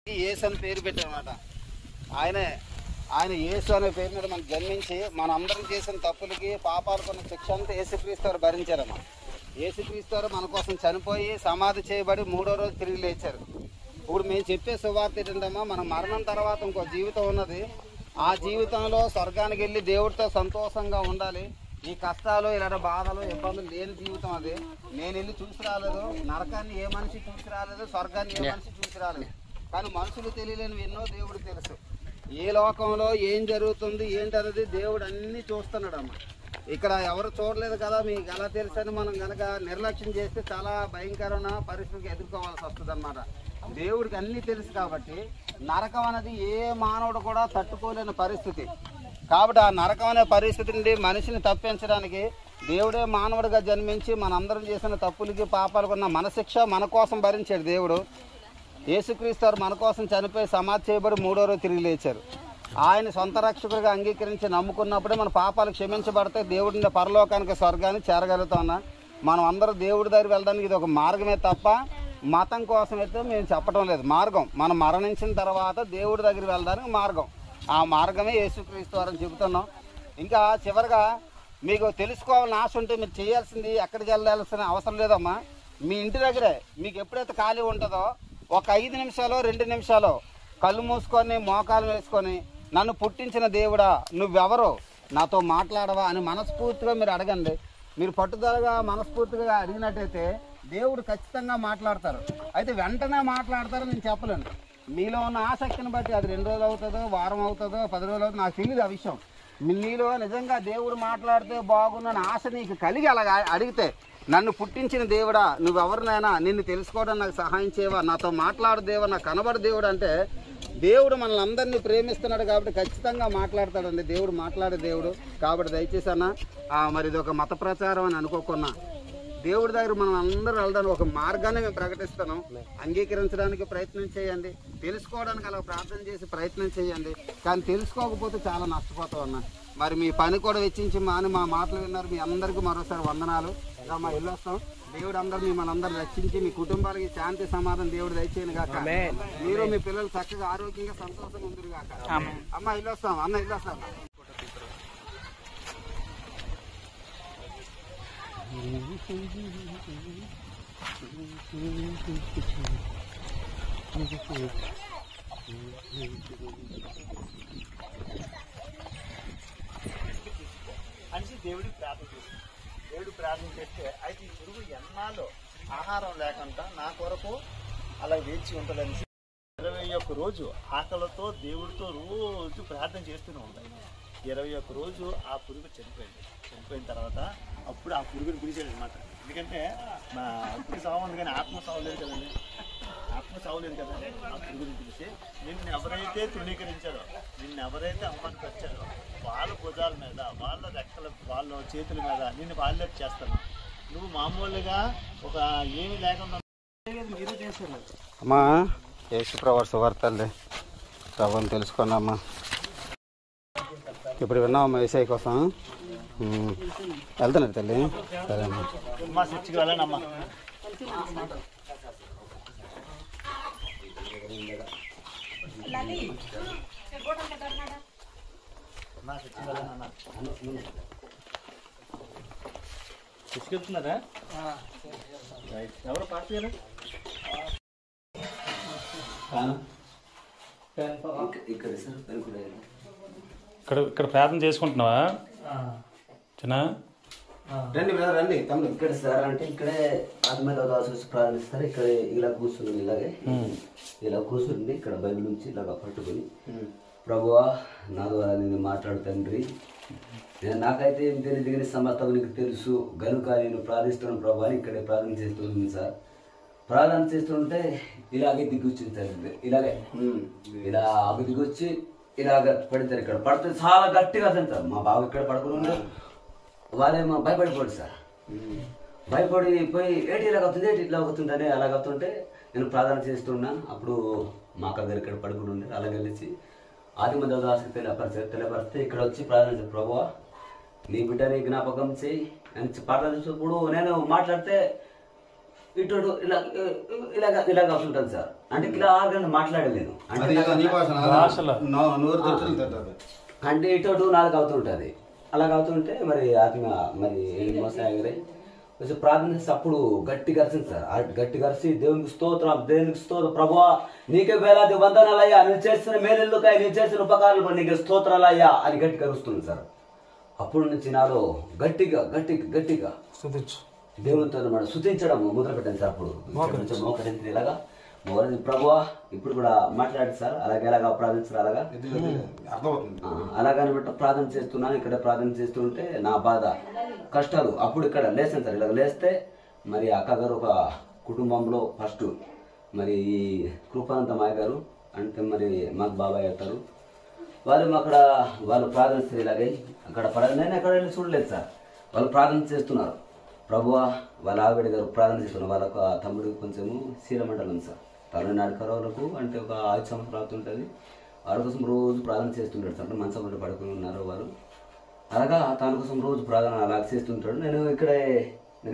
యేసు అని పేరు పెట్టారన్నమాట. ఆయన యేసు అనే పేరు మీద మనం జన్మించి మన అందరం చేసిన తప్పులకి పాపాలకు శిక్ష అంతా యేసుక్రీస్తు వారు భరించారమ్మా. యేసుక్రీస్తు వారు మన కోసం చనిపోయి సమాధి చేయబడి 3వ రోజు తిరిగి లేచారు. ఇప్పుడు మేము చెప్పే సువార్త ఏంటంటమ్మా, మన మరణం తర్వాత ఇంకో జీవితం ఉన్నది. ఆ జీవితంలో స్వర్గానికి వెళ్ళి దేవుడితో సంతోషంగా ఉండాలి. ఈ కష్టాలు ఇలాంటి బాధలు ఇబ్బందులు లేని జీవితం అది. నేను వెళ్ళి చూసి రాలేదు, నరకాన్ని ఏ మనిషి చూసి రాలేదు, స్వర్గాన్ని ఏ మనిషి చూసి రాలేదు. కానీ మనుషులు తెలియలేనివి ఎన్నో దేవుడికి తెలుసు. ఏ లోకంలో ఏం జరుగుతుంది ఏంటనేది దేవుడు అన్నీ చూస్తున్నాడమ్మా. ఇక్కడ ఎవరు చూడలేదు కదా, మీకు ఎలా తెలుసని మనం కనుక నిర్లక్ష్యం చేస్తే చాలా భయంకరమైన పరిస్థితికి ఎదుర్కోవాల్సి వస్తుంది అన్నమాట. దేవుడికి అన్నీ తెలుసు కాబట్టి నరకం అనేది ఏ మానవుడు కూడా తట్టుకోలేని పరిస్థితి. కాబట్టి ఆ నరకం అనే పరిస్థితి నుండి మనిషిని తప్పించడానికి దేవుడే మానవుడిగా జన్మించి మనందరం చేసిన తప్పులకి పాపాలకు ఉన్న మనశిక్ష మన కోసం భరించాడు దేవుడు. యేసుక్రీస్తు వారు మన కోసం చనిపోయి సమాధి చేయబడి 3వ రోజు తిరిగి లేచారు. ఆయన సొంత రక్షకుడిగా అంగీకరించి నమ్ముకున్నప్పుడే మన పాపాలు క్షమించబడితే దేవుడిని పరలోకానికి స్వర్గాన్ని చేరగలుగుతున్నా. మనం అందరూ దేవుడి దగ్గర వెళ్ళడానికి ఇది ఒక మార్గమే తప్ప మతం కోసం అయితే మేము చెప్పడం లేదు. మార్గం మనం మరణించిన తర్వాత దేవుడి దగ్గర వెళ్ళడానికి మార్గం, ఆ మార్గమే యేసుక్రీస్తు వారని చెబుతున్నాం. ఇంకా చివరిగా మీకు తెలుసుకోవాలని ఆశ ఉంటే మీరు చేయాల్సింది ఎక్కడికి వెళ్ళాల్సిన అవసరం లేదమ్మా. మీ ఇంటి దగ్గరే మీకు ఎప్పుడైతే ఖాళీ ఉంటుందో ఒక 5 నిమిషాలు 2 నిమిషాలు కళ్ళు మూసుకొని మోకాలు వేసుకొని నన్ను పుట్టించిన దేవుడా నువ్వెవరో నాతో మాట్లాడవా అని మనస్ఫూర్తిగా మీరు అడగండి. మీరు పట్టుదలగా మనస్ఫూర్తిగా అడిగినట్టయితే దేవుడు ఖచ్చితంగా మాట్లాడతారు. అయితే వెంటనే మాట్లాడతారో నేను చెప్పలేను. మీలో ఉన్న ఆసక్తిని బట్టి అది 2 రోజులు అవుతుందో, వారం అవుతుందో, 10 రోజులు అవుతుందో నాకు తెలియదు ఆ విషయం. నీలో నిజంగా దేవుడు మాట్లాడితే బాగున్న ఆశ నీకు కలిగి అలా అడిగితే, నన్ను పుట్టించిన దేవుడా నువ్వెవరినైనా నిన్ను తెలుసుకోవడం నాకు సహాయం చేయవా, నాతో మాట్లాడు దేవుడు, నాకు కనబడు దేవుడు అంటే దేవుడు మనల్ని అందరినీ ప్రేమిస్తున్నాడు కాబట్టి ఖచ్చితంగా మాట్లాడతాడండి. దేవుడు మాట్లాడే దేవుడు కాబట్టి దయచేసి అన్న మరి ఇది ఒక మత ప్రచారం అని అనుకోకున్నా దేవుడి దగ్గర మనం అందరూ వెళ్ళడానికి ఒక మార్గాన్ని మేము ప్రకటిస్తున్నాం. అంగీకరించడానికి ప్రయత్నం చేయండి, తెలుసుకోవడానికి అలా ప్రార్థన చేసి ప్రయత్నం చేయండి. కానీ తెలుసుకోకపోతే చాలా నష్టపోతాం అన్న. మరి మీ పని కూడా వెచ్చించి మా మాటలు విన్నారు. మీ అందరికీ మరోసారి వందనాలు. ఇంకా మా ఇల్లు వస్తాం. దేవుడు అందరూ మిమ్మల్ని అందరూ రక్షించి మీ కుటుంబాలకి శాంతి సమాధానం దేవుడు దయచేయను గాక. మీరు మీ పిల్లలు చక్కగా ఆరోగ్యంగా సంతోషంగా ఉందరు గాక. అమ్మ ఇల్లు వస్తాం, అన్న ఇల్లు వస్తాం. మనిషి దేవుడికి ప్రార్థన చేస్తుంది. దేవుడు ప్రార్థన చేస్తే అయితే ఈ పురుగు ఎన్నాళ్ళు ఆహారం లేకుండా నా కొరకు అలా వేచి ఉంటుందని 21 రోజు ఆకలితో దేవుడితో రోజు ప్రార్థన చేస్తూనే ఉంటాయి. 21 రోజు ఆ పురుగు చనిపోయిన తర్వాత అప్పుడు ఆ పురుగుని పిలిచాడు అనమాట. ఎందుకంటే మా అప్పుడు సావు ఉంది కానీ ఆత్మ సావు లేదు కదండి, ఆత్మ సావు లేదు కదండి. ఆ పురుగుని పిలిచి నిన్ను ఎవరైతే తృణీకరించారో, నిన్ను ఎవరైతే అవమానపరిచారో వాళ్ళ భుజాల మీద, వాళ్ళ రెక్కల, వాళ్ళ చేతుల మీద నిన్ను వాళ్ళే చేస్తాను. నువ్వు మామూలుగా ఒక ఏమి లేకుండా మీరే చేస్తారు. అమ్మా యేసు ప్రభు సువార్తలే ప్రభుని తెలుసుకున్నామ్మా. ఇప్పుడు విన్నామమ్మా ఏసఐ కోసం వెళ్తున్నారు తల్లి. సరే అమ్మా, మా చర్చికి వెళ్ళండి. తీసుకెళ్తున్నారా? ఎవరు పార్టీ ఇక్కడ ప్రార్థన చేసుకుంటున్నావా చిన్న? రండి బ్రదర్ రండి. తమ్ముడు ఇక్కడ సార్ అంటే ఇక్కడే ఆత్మీయ ప్రారంభిస్తారు. ఇక్కడ ఇలా కూర్చుంది, ఇలాగే ఇలా కూర్చుంది. ఇక్కడ బైబిల్ నుంచి ఇలాగ పట్టుకుని ప్రభువా నా ద్వారా నేను మాట్లాడుతండ్రి, నాకైతే ఏం తెలియదు కానీ సమర్థం నీకు తెలుసు గనుక నేను ప్రార్థిస్తున్నాను ప్రభు అని ఇక్కడే ప్రార్థన చేస్తుంది సార్. ప్రార్థన చేస్తుంటే ఇలాగే దిగొచ్చింది సార్. ఇలాగే ఇలా దిగొచ్చి ఇలాగ పడతారు. ఇక్కడ పడితే చాలా గట్టిగా తింటారు. మా బాబు ఇక్కడ పడుకుని ఉండే వాళ్ళేమో భయపడిపోడు సార్. భయపడిపోయి ఏంటి ఇలాగ అవుతుంది, ఏంటి ఇట్లా అవుతుందని అలాగవుతుంటే నేను ప్రార్థన చేస్తున్నా. అప్పుడు మా అక్క దగ్గర ఇక్కడ పడుకుని ఉండే అలాగే వెళ్ళి ఆదిమ దాసుకి తెలియపరిస్తే ఇక్కడ వచ్చి ప్రార్థన చేసి ప్రభువా నీ బిడ్డని జ్ఞాపకం చేయి అని ప్రార్థించినప్పుడు నేను మాట్లాడితే ఇటు ఇలాగ ఇలాగ అవుతుంటాను సార్. అంటే ఇలా 6 గంటలు మాట్లాడలేను అంటే ఇటు 4 అవుతుంటుంది. అలాగ అవుతుంటే మరి ఆత్మ మరి మోసం ఎగిరే కొంచెం ప్రార్థన చేస్తే అప్పుడు గట్టిగా అరిచింది సార్. గట్టిగా అరిచి దేవునికి స్తోత్రం ప్రభువా నీకే వేలాది వందనాలయ్యా, నేను చేసిన మేలుకాయ నేను చేసిన ఉపకారాలు నీకే స్తోత్రాలయ్యా అని గట్టిగా అరుస్తుంది సార్. అప్పుడు నుంచి నాలో గట్టిగా దేవునితో మనం స్తుతించడం మొదలు పెట్టాను సార్. అప్పుడు మోకరించి ఇలాగా ప్రభువా ఇప్పుడు కూడా మాట్లాడి సార్, ఎలాగా ప్రార్థించారు అలాగని బట్టి ప్రార్థన చేస్తున్నాను. ఇక్కడ ప్రార్థన చేస్తుంటే నా బాధ కష్టాలు అప్పుడు ఇక్కడ లేసాను సార్. ఇలాగ లేస్తే మరి అక్కగారు ఒక కుటుంబంలో ఫస్ట్ మరి ఈ కృపానంత మాయ గారు అంటే మరి మాకు బాబాయ్ అవుతారు. వాళ్ళు ప్రార్థిస్తారు ఇలాగే అక్కడ నేను ఎక్కడ వెళ్ళి చూడలేదు సార్. వాళ్ళు ప్రార్థన చేస్తున్నారు. ప్రభువా వాళ్ళ ఆవిడ గారు ప్రార్థన చేస్తున్నారు. వాళ్ళ తమ్ముడికి కొంచెము శీలమండలం సార్. తమిళనాడు కరోలకు అంటే ఒక 5 సంవత్సరాలు అవుతుంటుంది. వాళ్ళ కోసం రోజు ప్రార్థన చేస్తుంటాడు సార్. మంచం మీద పడుకుని ఉన్నారు వారు. అలాగా తన కోసం రోజు ప్రార్థన అలా చేస్తుంటాడు. నేను ఇక్కడే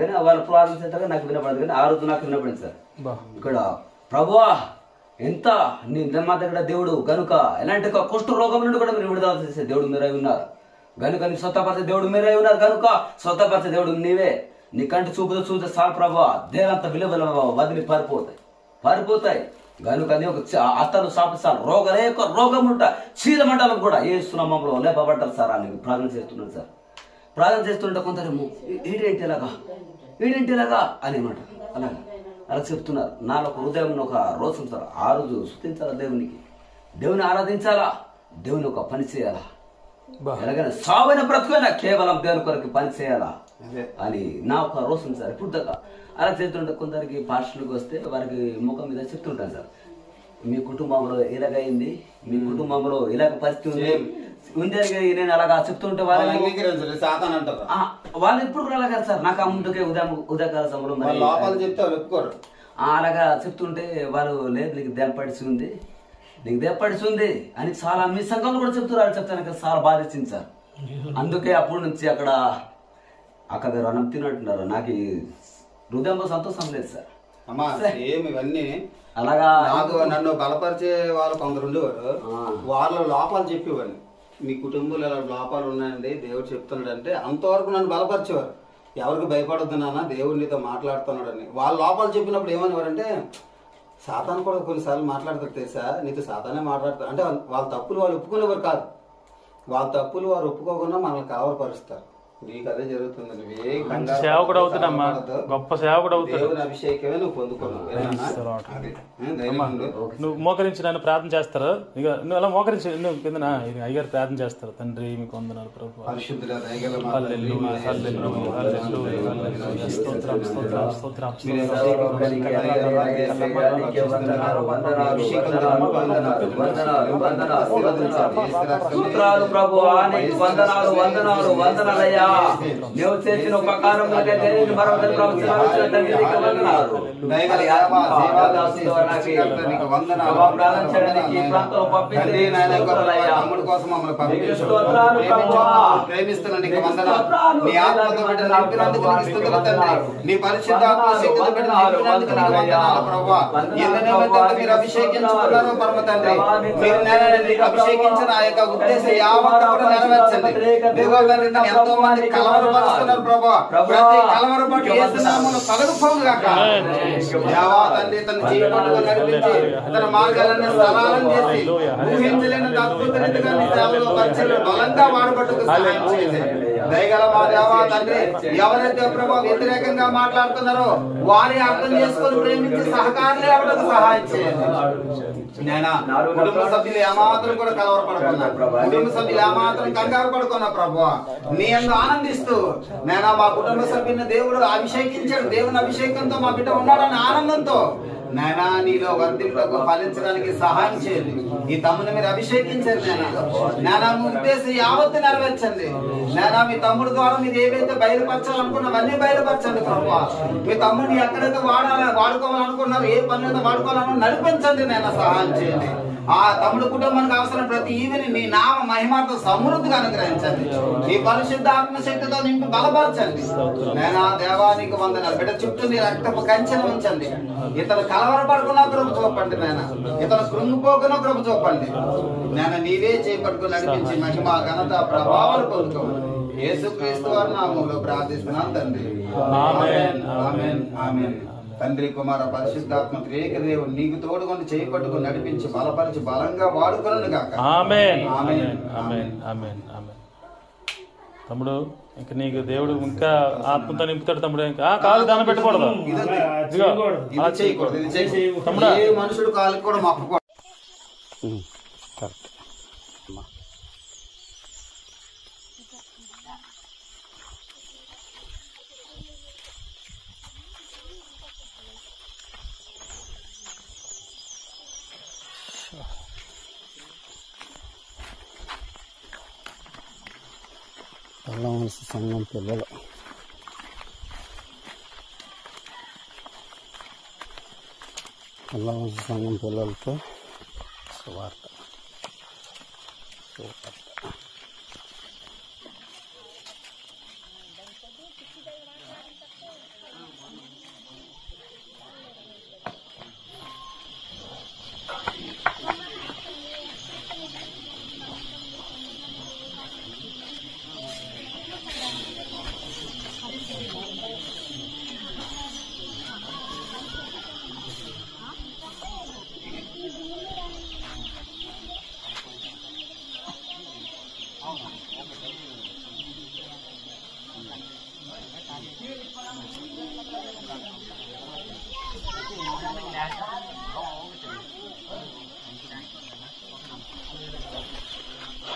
కానీ వాళ్ళు ప్రార్థన చేస్తాగా నాకు వినపడదు, కానీ ఆ రోజు నాకు వినపడింది సార్. ఇక్కడ ప్రభువా ఎంత నీ మా దగ్గర దేవుడు కనుక ఎలాంటి కుష్ఠ రోగం నుండి కూడా మీరు విడుదల చేసే దేవుడు మీరై ఉన్నారు కనుక, నీ స్వతపరిచే దేవుడు మీరై ఉన్నారు కనుక స్వతపరిచే దేవుడు నీవే. నీ కంటి చూపుతో సార్ ప్రభా దేనంత విలువ వదిలి పారిపోతాయి కనుక నీ ఒక అతను సాపిస్తారు రోగం ఉంటా చీలమండలం కూడా ఏ సునామంలో లేపబడ్డారు సార్ అని ప్రార్థన చేస్తున్నాడు సార్. ప్రార్థన చేస్తుంటే కొందరేమో ఈడేంటి ఇలాగా అనేమాట అలా చెప్తున్నారు. నాలో ఒక హృదయం ఒక రోజు సార్. ఆ రోజు స్తుతించాలా దేవుని ఆరాధించాలా, దేవుని ఒక పని చేయాలా, ఎలాగైనా సావైన బ్రతుకైనా కేవలం దేవుని కొరకు పని చేయాలా అని నా ఒక రోజు సార్. ఇప్పుడు దాకా అలా చేస్తుంటే కొందరికి పాస్టర్లకు వస్తే వారికి ముఖం మీద చెప్తుంటాను సార్, మీ కుటుంబంలో ఇలాగైంది, మీ కుటుంబంలో ఇలాగ పరిస్థితి ఉంది నేను అలాగా చెప్తుంటే వాళ్ళు ఎప్పుడు కూడా అలాగా సార్. నాకు ముందుకే ఉదయకాల సమయంలో చెప్తే ఒప్పుకోరు. అలాగా చెప్తుంటే వాళ్ళు లేదు నీకు దేపడిసి ఉంది అని చాలా మీ సంఘంలో కూడా చెప్తాను చాలా బాధ ఇచ్చింది సార్. అందుకే అప్పటి నుంచి అక్కగారు అన్నం తిన్నట్టున్నారు. నాకు హృదయంలో సంతోషం లేదు సార్. అమ్మా ఏమి ఇవన్నీ అలాగా నాకు నన్ను బలపరిచే వాళ్ళు కొందరు ఉండేవారు. వాళ్ళ లోపాలు చెప్పేవాళ్ళు, మీ కుటుంబంలో ఇలా లోపాలు ఉన్నాయండి దేవుడు చెప్తున్నాడు అంటే అంతవరకు నన్ను బలపరిచేవారు. ఎవరికి భయపడొద్దు నాన్న దేవుడు నీతో మాట్లాడుతున్నాడని. వాళ్ళ లోపాలు చెప్పినప్పుడు ఏమనేవారంటే సాతాను కూడా కొన్నిసార్లు మాట్లాడతారు తెలుసా, నీతో సాతానే మాట్లాడతారు అంటే వాళ్ళ తప్పులు వాళ్ళు ఒప్పుకునేవారు కాదు. వాళ్ళ తప్పులు వారు ఒప్పుకోకుండా మనల్ని కావరపరుస్తారు. నీకు అదే జరుగుతుంది. సేవకుడు అవుతున్నామ్మా, గొప్ప సేవకుడు అవుతాడు. దేవుని అభిషేకమే నువ్వు పొందుకున్నావు. నువ్వు మోకరించి నన్ను ప్రార్థన చేస్తారు. ఇక నువ్వు అలా మోకరించి నువ్వు కింద అయ్యగారు ప్రార్థన చేస్తారు. తండ్రి మీకు వందనాలు ప్రభు. నువ్వు చేసిన ఉపకారం తమ్ముడు కోసం మమ్మల్ని ప్రేమిస్తున్నాను. నీకు వందనాలు. నీ ఆత్మతో బిడ్డలు నింపినందుకు నీకు స్తుతులు తండ్రి. నీ పరిశుద్ధాత్మ శక్తితో బిడ్డలు నింపినందుకు నీకు వందనాలు ప్రభువా. మీరు అభిషేకించుకున్నారు పరమ తండ్రి. మీరు అభిషేకించిన ఆ యొక్క ఉద్దేశం యావత్తు కూడా నెరవేర్చండి. ఎంతో మంది కలవరపరుస్తున్నారు ప్రభా. ప్రతి కలవరపాటు యేసునామమున పగలుపోవును గాక. దేవా తండ్రి తన జీవితంలో నడిపించి తన మార్గాలను సరళం చేసి ఊహించలేని అద్భుత రీతిగా నీ సేవలో పరిచయం బలంగా వాడబట్టుకు సహాయం చేయండి. దయగల మా దేవా తండ్రి ఎవరైతే ప్రభా వ్యతిరేకంగా మాట్లాడుతున్నారో వారి అర్థం చేసుకొని ప్రేమించి సహకారులే అవడానికి సహాయం చేయండి. కుటుంబ సభ్యులు ఏమాత్రం కూడా కలవరపడుకున్నారు. కుటుంబ సభ్యులు ఏమాత్రం కంగారు పడుకున్నా ప్రభువా. నీ యందు ఆనందిస్తూ మా కుటుంబ సభ్యుని దేవుడు అభిషేకించాడు. దేవుని అభిషేకంతో మా బిడ్డ ఉన్నాడని ఆనందంతో నాయనా నీలో వర్ధిల్లకు ఫలించడానికి సహాయం చేయండి. ఈ తమ్ముని మీరు అభిషేకించారు నాయనా మీ ఉద్దేశం యావత్తు నెరవేర్చండి. నాయనా మీ తమ్ముడు ద్వారా మీరు ఏవైతే బయలుపరచాలనుకున్నావన్నీ బయలుపరచండి ప్రభువా. మీ తమ్ముడిని ఎక్కడైతే వాడుకోవాలనుకున్నారో ఏ పని అయితే వాడుకోవాలన్నా నడిపించండి నాయనా సహాయం చేయండి. ఆ తమ్ముడు కుటుంబానికి అవసరం ప్రతి ఈవిని నీ నామ మహిమతో సమృద్ధిగా అనుగ్రహించండి. నీ పరిశుద్ధ ఆత్మశక్తితో నింపి బలపరచండి. నేనా దేవానికి వందనాలు. బిడ్డ చుట్టూ నీ రక్తపు కంచెను ఉంచండి. ఇతను కలవరపడుకున్నా కృప చూపండి నాయన. ఇతను కృంగిపోకున్నా కృప చూపండి నాయన. నీవే చేపట్టుకుని నడిపించి మహిమ ఘనత ప్రభావాలు పొందుకోండి. యేసుక్రీస్తు వారి నామములో ప్రార్థిస్తున్నాను తండ్రి. ఆమేన్. ఆమేన్. ఆమేన్. తండ్రి కుమార పరిశుద్ధాత్మ త్రియేక దేవుడు నీకు తోడుకొని చేయి పట్టుకొని నడిపించి బలపరిచి బలంగా వాడుకొనును గాక. ఆమేన్. ఆమేన్. ఆమేన్. ఆమేన్. ఆమేన్. తమ్ముడు ఇంకా నీకు దేవుడు ఇంకా ఆత్మతో నింపుతాడు తమ్ముడు. ఇంకా కాలు దానం పెట్టకూడదు. ఇది చేయకూడదు. ఇది చేయకూడదు. తమ్ముడా, ఏ మనుషుడు కాలుకి కూడా మొక్కకూడదు. కరెక్ట్. పల్లవలసి సంఘం పిల్లలు పల్లవలసి సంఘం పిల్లలతో సువార్త.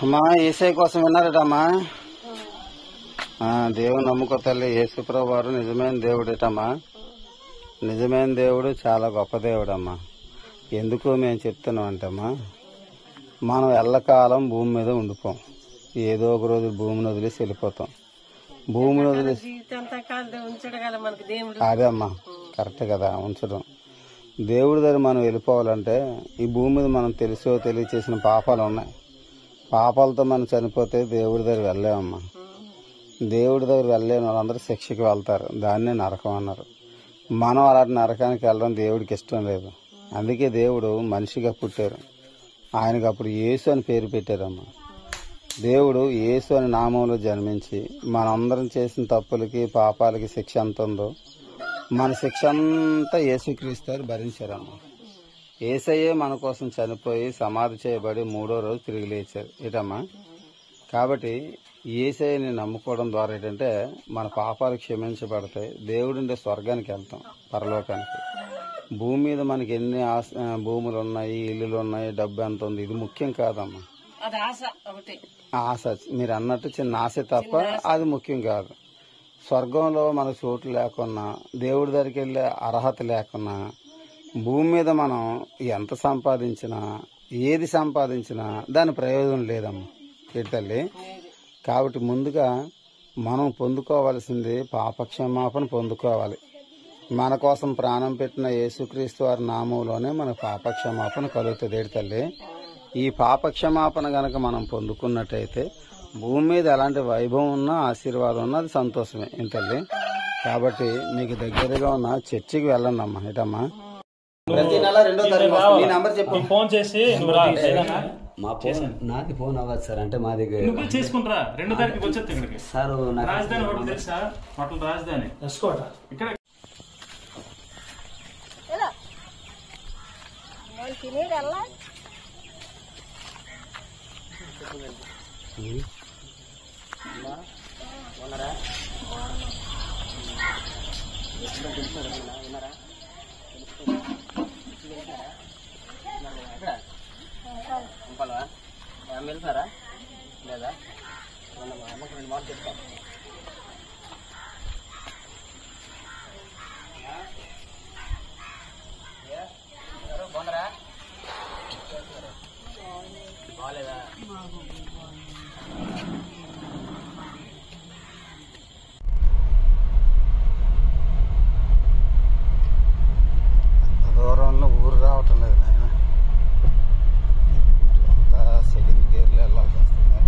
అమ్మా ఏసై కోసం విన్నారటమ్మా. దేవుని నమ్ముకో తల్లి. యేసుప్రభు వారు నిజమైన దేవుడటమ్మా. నిజమైన దేవుడు చాలా గొప్ప దేవుడమ్మా. ఎందుకు మేము చెప్తున్నాం అంటమ్మా, మనం ఎల్లకాలం భూమి మీద ఉండిపోం. ఏదో ఒక రోజు భూమిని వదిలేసి వెళ్ళిపోతాం. భూమిని వదిలేసి అదే అమ్మా కరెక్ట్ కదా ఉంచడం. దేవుడి దగ్గర మనం వెళ్ళిపోవాలంటే ఈ భూమి మీద మనం తెలుసో తెలియచేసిన పాపాలు ఉన్నాయి. పాపాలతో మనం చనిపోతే దేవుడి దగ్గర వెళ్ళలేమమ్మా. దేవుడి దగ్గర వెళ్ళలేని వాళ్ళందరూ శిక్షకి వెళ్తారు. దాన్నే నరకం అన్నారు. మనం అలాంటి నరకానికి వెళ్ళడం దేవుడికి ఇష్టం లేదు. అందుకే దేవుడు మనిషిగా పుట్టారు. ఆయనకు అప్పుడు యేసు అని పేరు పెట్టారమ్మా. దేవుడు యేసు అని నామంలో జన్మించి మనందరం చేసిన తప్పులకి పాపాలకి శిక్ష ఎంత ఉందో మన శిక్ష అంతా యేసుక్రీస్తు భరించారమ్మా. యేసయ్యే మన కోసం చనిపోయి సమాధి చేయబడి 3వ రోజు తిరిగి లేచారు ఏటమ్మా. కాబట్టి యేసయ్యని నమ్ముకోవడం ద్వారా ఏంటంటే మన పాపాలు క్షమించబడతాయి. దేవుడుండే స్వర్గానికి వెళ్తాం, పరలోకానికి. భూమి మీద మనకి ఎన్ని భూములు ఉన్నాయి, ఇల్లులు ఉన్నాయి, డబ్బు ఎంత ఉంది, ఇది ముఖ్యం కాదమ్మా. ఆశ మీరు అన్నట్టు చిన్న ఆశ తప్ప అది ముఖ్యం కాదు. స్వర్గంలో మనకు చోటు లేకున్నా, దేవుడి దగ్గరికి వెళ్ళే అర్హత లేకున్నా, భూమి మీద మనం ఎంత సంపాదించినా ఏది సంపాదించినా దాని ప్రయోజనం లేదమ్మా తల్లి. కాబట్టి ముందుగా మనం పొందుకోవాల్సింది పాపక్షమాపణ పొందుకోవాలి. మన కోసం ప్రాణం పెట్టిన యేసుక్రీస్తు వారి నామంలోనే మన పాపక్షమాపణ కలుగుతుంది తల్లి. ఈ పాపక్షమాపణ గనక మనం పొందుకున్నట్టయితే భూమి మీద ఎలాంటి వైభవం ఉన్నా ఆశీర్వాదం ఉన్నా అది సంతోషమే ఏంటల్లి. కాబట్టి మీకు దగ్గరగా ఉన్న చర్చికి వెళ్ళండి అమ్మా. ఏటమ్మా ప్రతి నెల 2వ తారీఖు నీ నంబర్ చెప్పు. ఫోన్ చేసి మా ఫోన్ నాది ఫోన్ అవ్వదు సార్. అంటే మా దగ్గర చేసుకుంటారా 2వ తారీఖుకి వచ్చేది ఇక్కడికి. సార్ రాజధాని హోటల్ తెలుసా? హోటల్ రాజధాని ఇక్కడ వెళ్తారా లేదా మా అమ్మకు 2 మాటలు చెప్తాను. బాగున్నారా? బాగాలేదా? దూరంలో ఊరు రావటం లేదు నాయన. అంతా సెకండ్ గేర్లో వెళ్ళాల్సి వస్తుంది.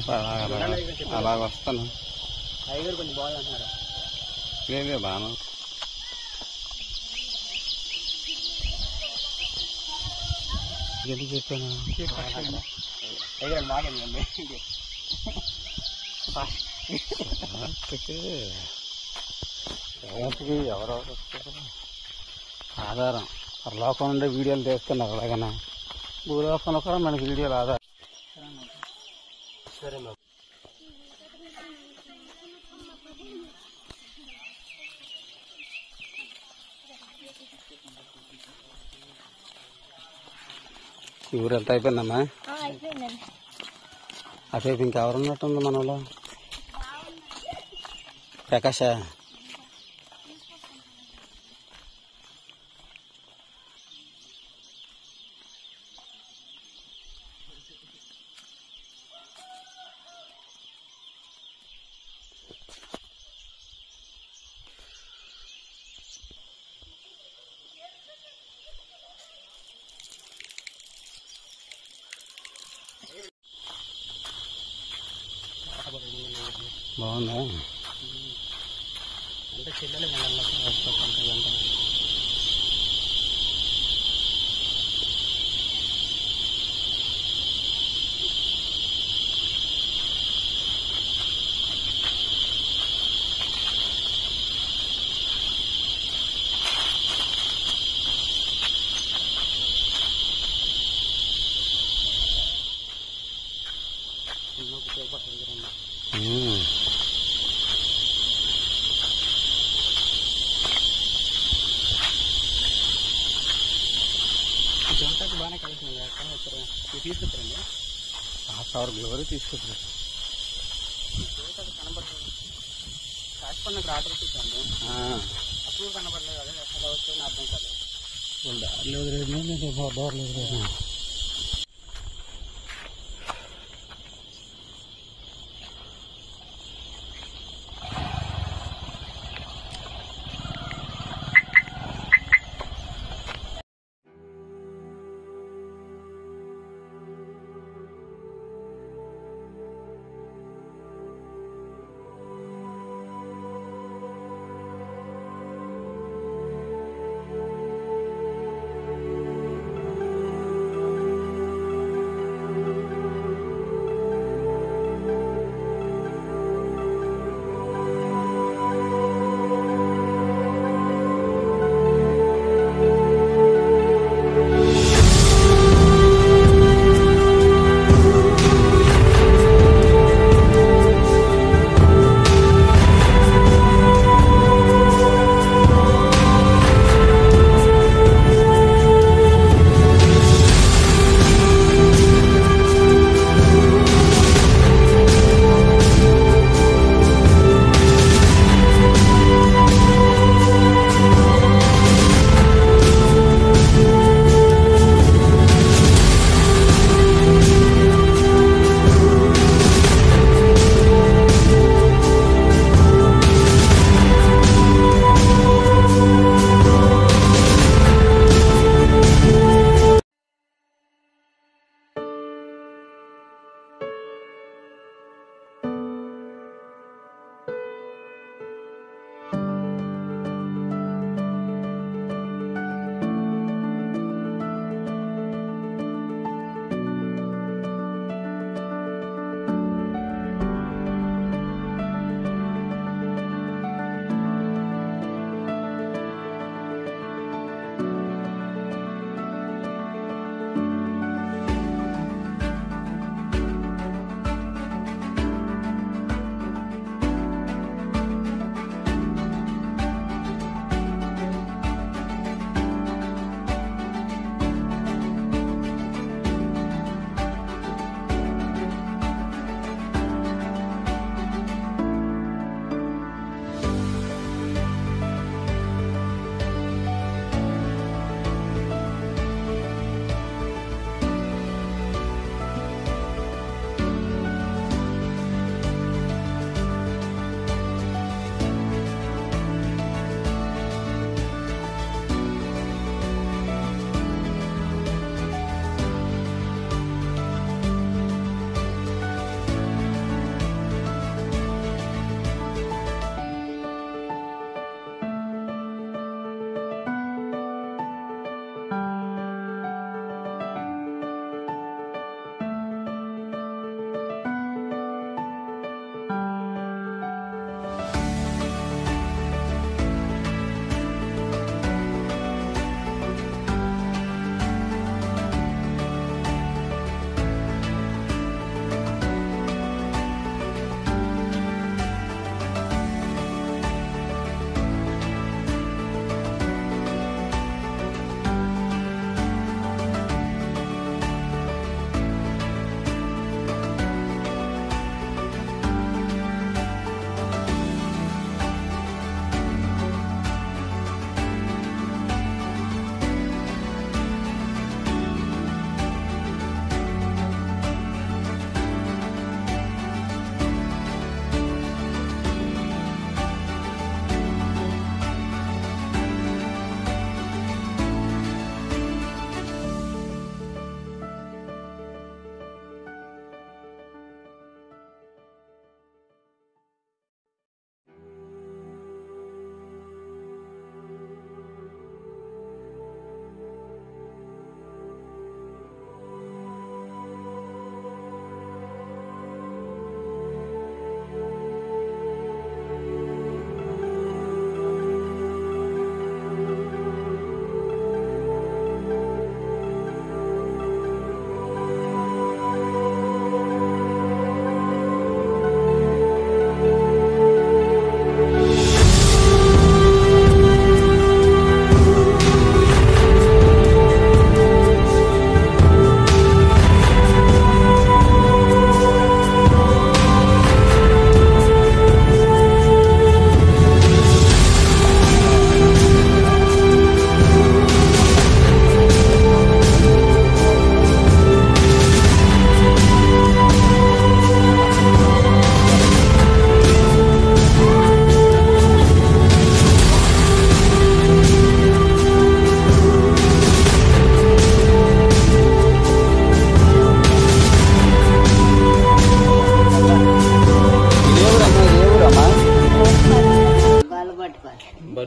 అలాగ వస్తాను. అయ్యగారు కొంచెం బాగుంటున్నారు. లేదే బాను. ఎందుకు చెప్పాను అయ్యగారు బాగుందండి. ఎవరెవరు వస్తారు ఆధారం లోకం నుండి వీడియోలు తీస్తున్నారు. అలాగనా భూలోకంలో కూడా మనకి వీడియోలు ఆధారం. సరే మా ఊరంతా అయిపోయిందమ్మా. అటువైపు ఇంకెవరు ఉన్నట్టుంది మనలో? ప్రకాశ బాగుందా? అంటే చెల్లెలు వస్తుంటాయి. బాగానే కలిసింది. తీసుకొచ్చారండి గ్లోరీ తీసుకొచ్చారు. కనబడుతుంది. కాకపోతే ఆర్డర్ ఇచ్చాను. అప్పుడు కనబడలేదు. అదే ఎలా వచ్చాయని అర్థం కాలేదు.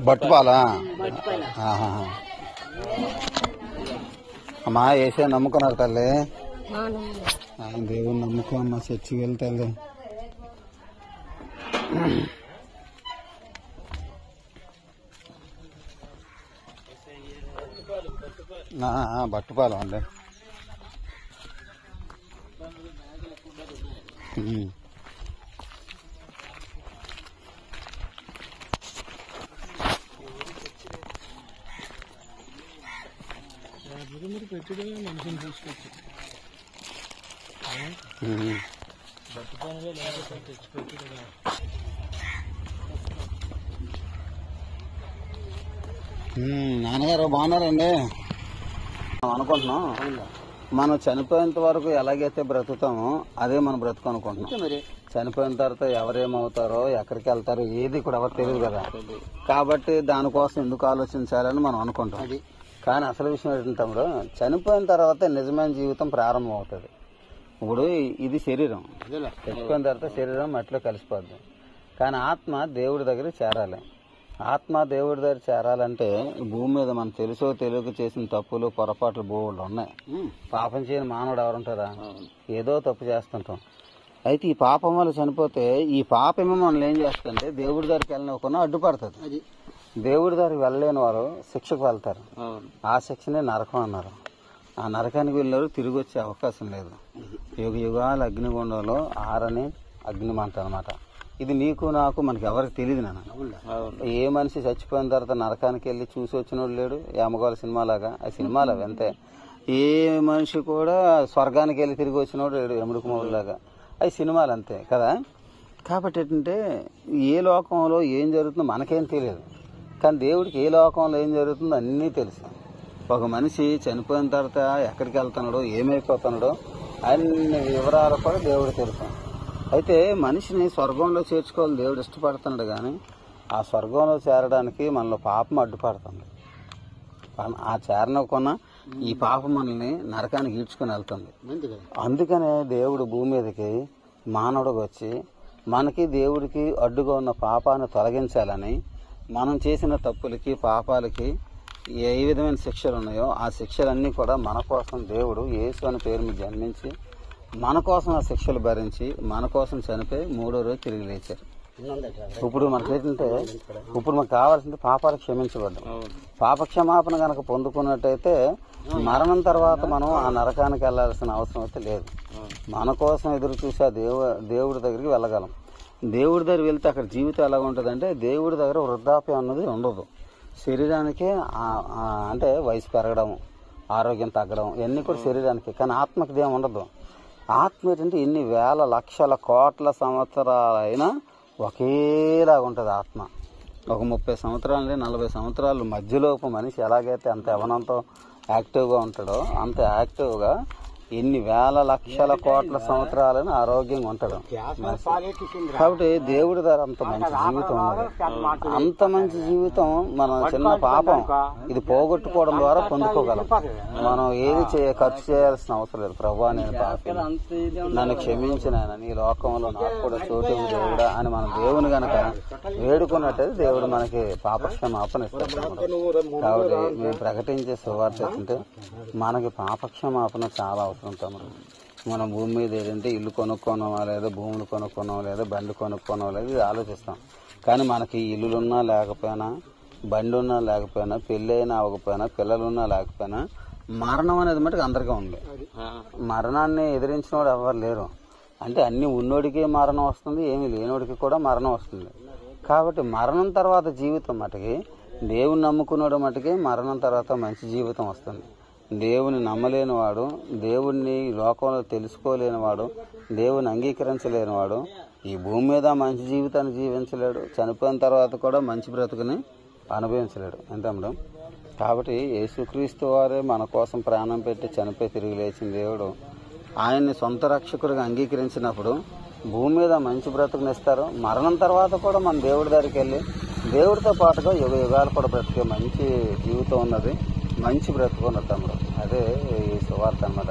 బట్టుపాలా అమ్మా వేసే నమ్ముకున్నారు తల్లి, దేవుని నమ్ముకో అమ్మా, చర్చికి వెళ్తాలి. బట్టుపాలం అండి. నాన్నగారు బాగున్నారండి? మనం అనుకుంటున్నాం మనం చనిపోయేంత వరకు ఎలాగైతే బ్రతుకుతామో అదే మనం బ్రతుకు అనుకుంటున్నాం. చనిపోయిన తర్వాత ఎవరేమవుతారో ఎక్కడికి వెళ్తారో ఏది కూడా ఎవరు తెలియదు కదా, కాబట్టి దానికోసం ఎందుకు ఆలోచించాలని మనం అనుకుంటాం. కానీ అసలు విషయం ఏంటంటే తమ్ముడు, చనిపోయిన తర్వాత నిజమైన జీవితం ప్రారంభం అవుతుంది. ఇప్పుడు ఇది శరీరం, చచ్చిపోయిన తర్వాత శరీరం మట్టిలో కలిసిపోద్ది. కానీ ఆత్మ దేవుడి దగ్గర చేరాలి. ఆత్మ దేవుడి దగ్గర చేరాలంటే భూమి మీద మనం తెలుసో తెలియక చేసిన తప్పులు పొరపాట్లు బోళ్ళు ఉన్నాయి. పాపం చేయని మానవుడు ఎవరుంటారా? ఏదో తప్పు చేస్తుంటాం. అయితే ఈ పాపం వల్ల చనిపోతే ఈ పాపమేమో మనల్ని ఏం చేస్తుంటే దేవుడి దగ్గరికి వెళ్ళనివ్వకుండా అడ్డుపడుతుంది. దేవుడి దగ్గరికి వెళ్ళలేని వారు శిక్షకు వెళ్తారు. ఆ శిక్షనే నరకం అన్నారు. ఆ నరకానికి వెళ్ళారు, తిరిగి వచ్చే అవకాశం లేదు. యుగ యుగాలు అగ్నిగుండంలో ఆరని అగ్నిమంట అనమాట. ఇది నీకు నాకు మనకి ఎవరికి తెలియదు నాన్న. ఏ మనిషి చచ్చిపోయిన తర్వాత నరకానికి వెళ్ళి చూసి వచ్చినోడు లేడు. యామగోళ సినిమాలాగా ఆ సినిమాలు అవి అంతే. ఏ మనిషి కూడా స్వర్గానికి వెళ్ళి తిరిగి వచ్చినోడు లేడు, ఎముడుకు మౌలాగా. అవి సినిమాలు అంతే కదా. కాబట్టి ఏంటంటే ఏ లోకంలో ఏం జరుగుతుందో మనకేం తెలియదు, కానీ దేవుడికి ఏ లోకంలో ఏం జరుగుతుందో అన్నీ తెలుసు. ఒక మనిషి చనిపోయిన తర్వాత ఎక్కడికి వెళ్తున్నాడో ఏమైపోతున్నాడో అన్ని వివరాలు కూడా దేవుడు తెలుసు. అయితే మనిషిని స్వర్గంలో చేర్చుకోవాలి దేవుడు ఇష్టపడుతున్నాడు, కానీ ఆ స్వర్గంలో చేరడానికి మనలో పాపం అడ్డుపడుతుంది. ఆ చేరనకున్న ఈ పాపం మనల్ని నరకానికి ఈడ్చుకుని వెళ్తుంది. అందుకనే దేవుడు భూమి మీదకి మానవుడికి వచ్చి మనకి దేవుడికి అడ్డుగా ఉన్న పాపాన్ని తొలగించాలని, మనం చేసిన తప్పులకి పాపాలకి ఏ విధమైన శిక్షలు ఉన్నాయో ఆ శిక్షలన్నీ కూడా మన కోసం దేవుడు యేసు అనే పేరు మీద జన్మించి మన కోసం ఆ శిక్షలు భరించి మన కోసం చనిపోయి 3వ రోజు తిరిగి లేచారు. ఇప్పుడు మనకి ఏంటంటే ఇప్పుడు మనకు కావాల్సింది పాపాలు క్షమించబడ్డం. పాప క్షమాపణ కనుక పొందుకున్నట్టయితే మరణం తర్వాత మనం ఆ నరకానికి వెళ్లాల్సిన అవసరం అయితే లేదు. మన కోసం ఎదురు చూసి ఆ దేవుడి దగ్గరికి వెళ్ళగలం. దేవుడి దగ్గర వెళ్తే అక్కడ జీవితం ఎలా ఉంటుందంటే దేవుడి దగ్గర వృద్ధాప్యం అన్నది ఉండదు. శరీరానికి అంటే వయసు పెరగడం, ఆరోగ్యం తగ్గడం ఇవన్నీ కూడా శరీరానికి, కానీ ఆత్మకి ఏమి ఉండదు. ఆత్మ ఏంటంటే ఎన్ని వేల లక్షల కోట్ల సంవత్సరాలైనా ఒకేలాగా ఉంటుంది ఆత్మ. ఒక 30 సంవత్సరాలు 40 సంవత్సరాలు మధ్యలోపు మనిషి ఎలాగైతే అంత యవనంతో యాక్టివ్గా ఉంటాడో అంత యాక్టివ్గా ఎన్ని వేల లక్షల కోట్ల సంవత్సరాలను ఆరోగ్యంగా ఉంటాడు. కాబట్టి దేవుడి ద్వారా అంత మంచి జీవితం ఉన్నది. అంత మంచి జీవితం మన చిన్న పాపం ఇది పోగొట్టుకోవడం ద్వారా పొందుకోగలం. మనం ఏది ఖర్చు చేయాల్సిన అవసరం లేదు. ప్రభువా నేను పాపి, నన్ను క్షమించిన నీ లోకంలో నాకు కూడా చోటు దేవుడా అని మన దేవుని గనక వేడుకున్నట్టయితే దేవుడు మనకి పాపక్షమాపణ ఇస్తాడు. కాబట్టి మేము ప్రకటించే సువార్త ఏంటంటే మనకి పాపక్షమాపణ చాలా అవసరం. మనం భూమి మీద ఏంటంటే ఇల్లు కొనుక్కోనమా లేదా, భూములు కొనుక్కోనమా లేదా, బండి కొనుక్కోనమా లేదా ఇది ఆలోచిస్తాం. కానీ మనకి ఇల్లులున్నా లేకపోయినా, బండి ఉన్నా లేకపోయినా, పెళ్ళి అయినా అవ్వకపోయినా, పిల్లలున్నా లేకపోయినా మరణం అనేది మటుకు అందరికీ ఉంది. మరణాన్ని ఎదిరించిన వాడు ఎవరు లేరు. అంటే అన్ని ఉన్నోడికి మరణం వస్తుంది, ఏమీ లేనోడికి కూడా మరణం వస్తుంది. కాబట్టి మరణం తర్వాత జీవితం మటుకి దేవుని నమ్ముకున్నాడు మటుకి మరణం తర్వాత మంచి జీవితం వస్తుంది. దేవుని నమ్మలేనివాడు, దేవుణ్ణి లోకంలో తెలుసుకోలేనివాడు, దేవుని అంగీకరించలేనివాడు ఈ భూమి మీద మంచి జీవితాన్ని జీవించలేడు. చనిపోయిన తర్వాత కూడా మంచి బ్రతుకుని అనుభవించలేడు. ఎంత మేడం? కాబట్టి యేసుక్రీస్తు వారే మన కోసం ప్రాణం పెట్టి చనిపోయి తిరిగి లేచిన దేవుడు ఆయన్ని సొంత రక్షకుడిగా అంగీకరించినప్పుడు భూమి మీద మంచి బ్రతుకునిస్తారు. మరణం తర్వాత కూడా మన దేవుడి దగ్గరికి వెళ్ళి దేవుడితో పాటుగా యుగ యుగాలు కూడా బ్రతికే మంచి జీవితం ఉన్నది, మంచి బ్రతుకున్నది తమ్ముడు. అదే ఈ సువార్త అన్నమాట.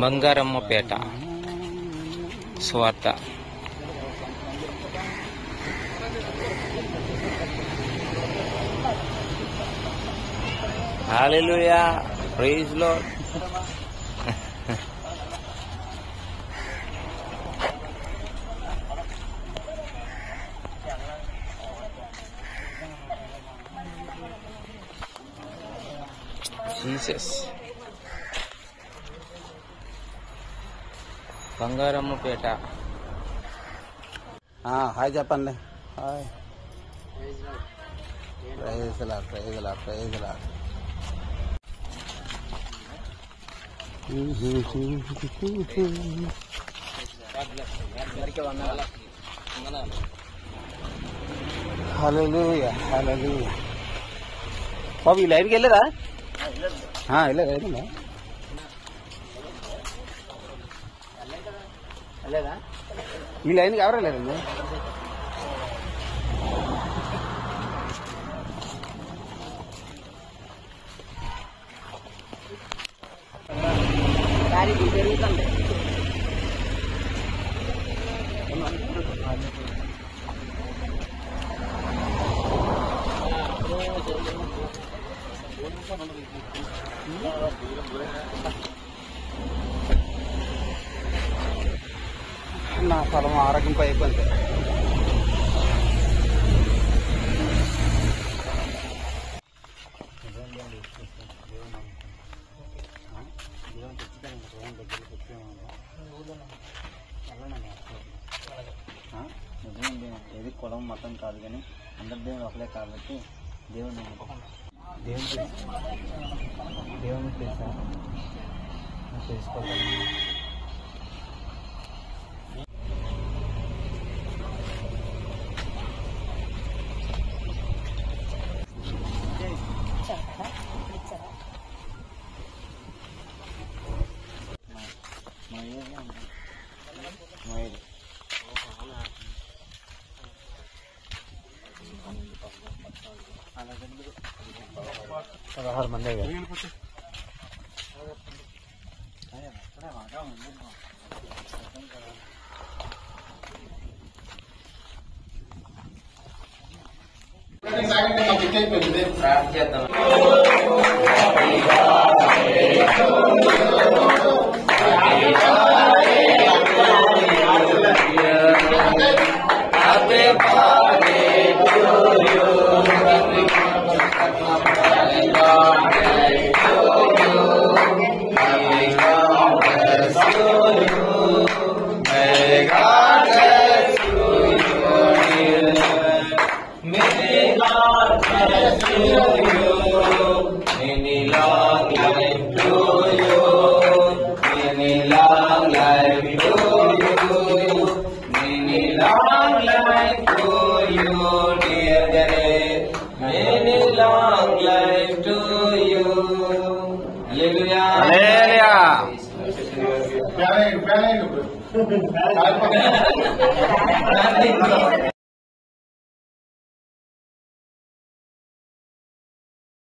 బంగారమ్మపేట సువార్త. Hallelujah, praise Lord. Jesus. Bangarammapeta. Hi చెప్పండి. Hi. Praise Lord, praise Lord, praise Lord. Hallelujah, hallelujah. బాబు ఈ లైన్కి వెళ్ళారా? వెళ్ళారా? ఈ లైన్కి ఎవరు వెళ్ళారండి? జరుగుతుంది. నా పొలం ఆరోగ్యం అయిపోయింది. ఏది కులం మతం కాదు, కానీ అందరి దేవుడు ఒకలే కాబట్టి దేవుని దేవుని తెలుసా తెలుసుకోవాలి. మంది ప్రార్థిద్దాం. Hallelujah.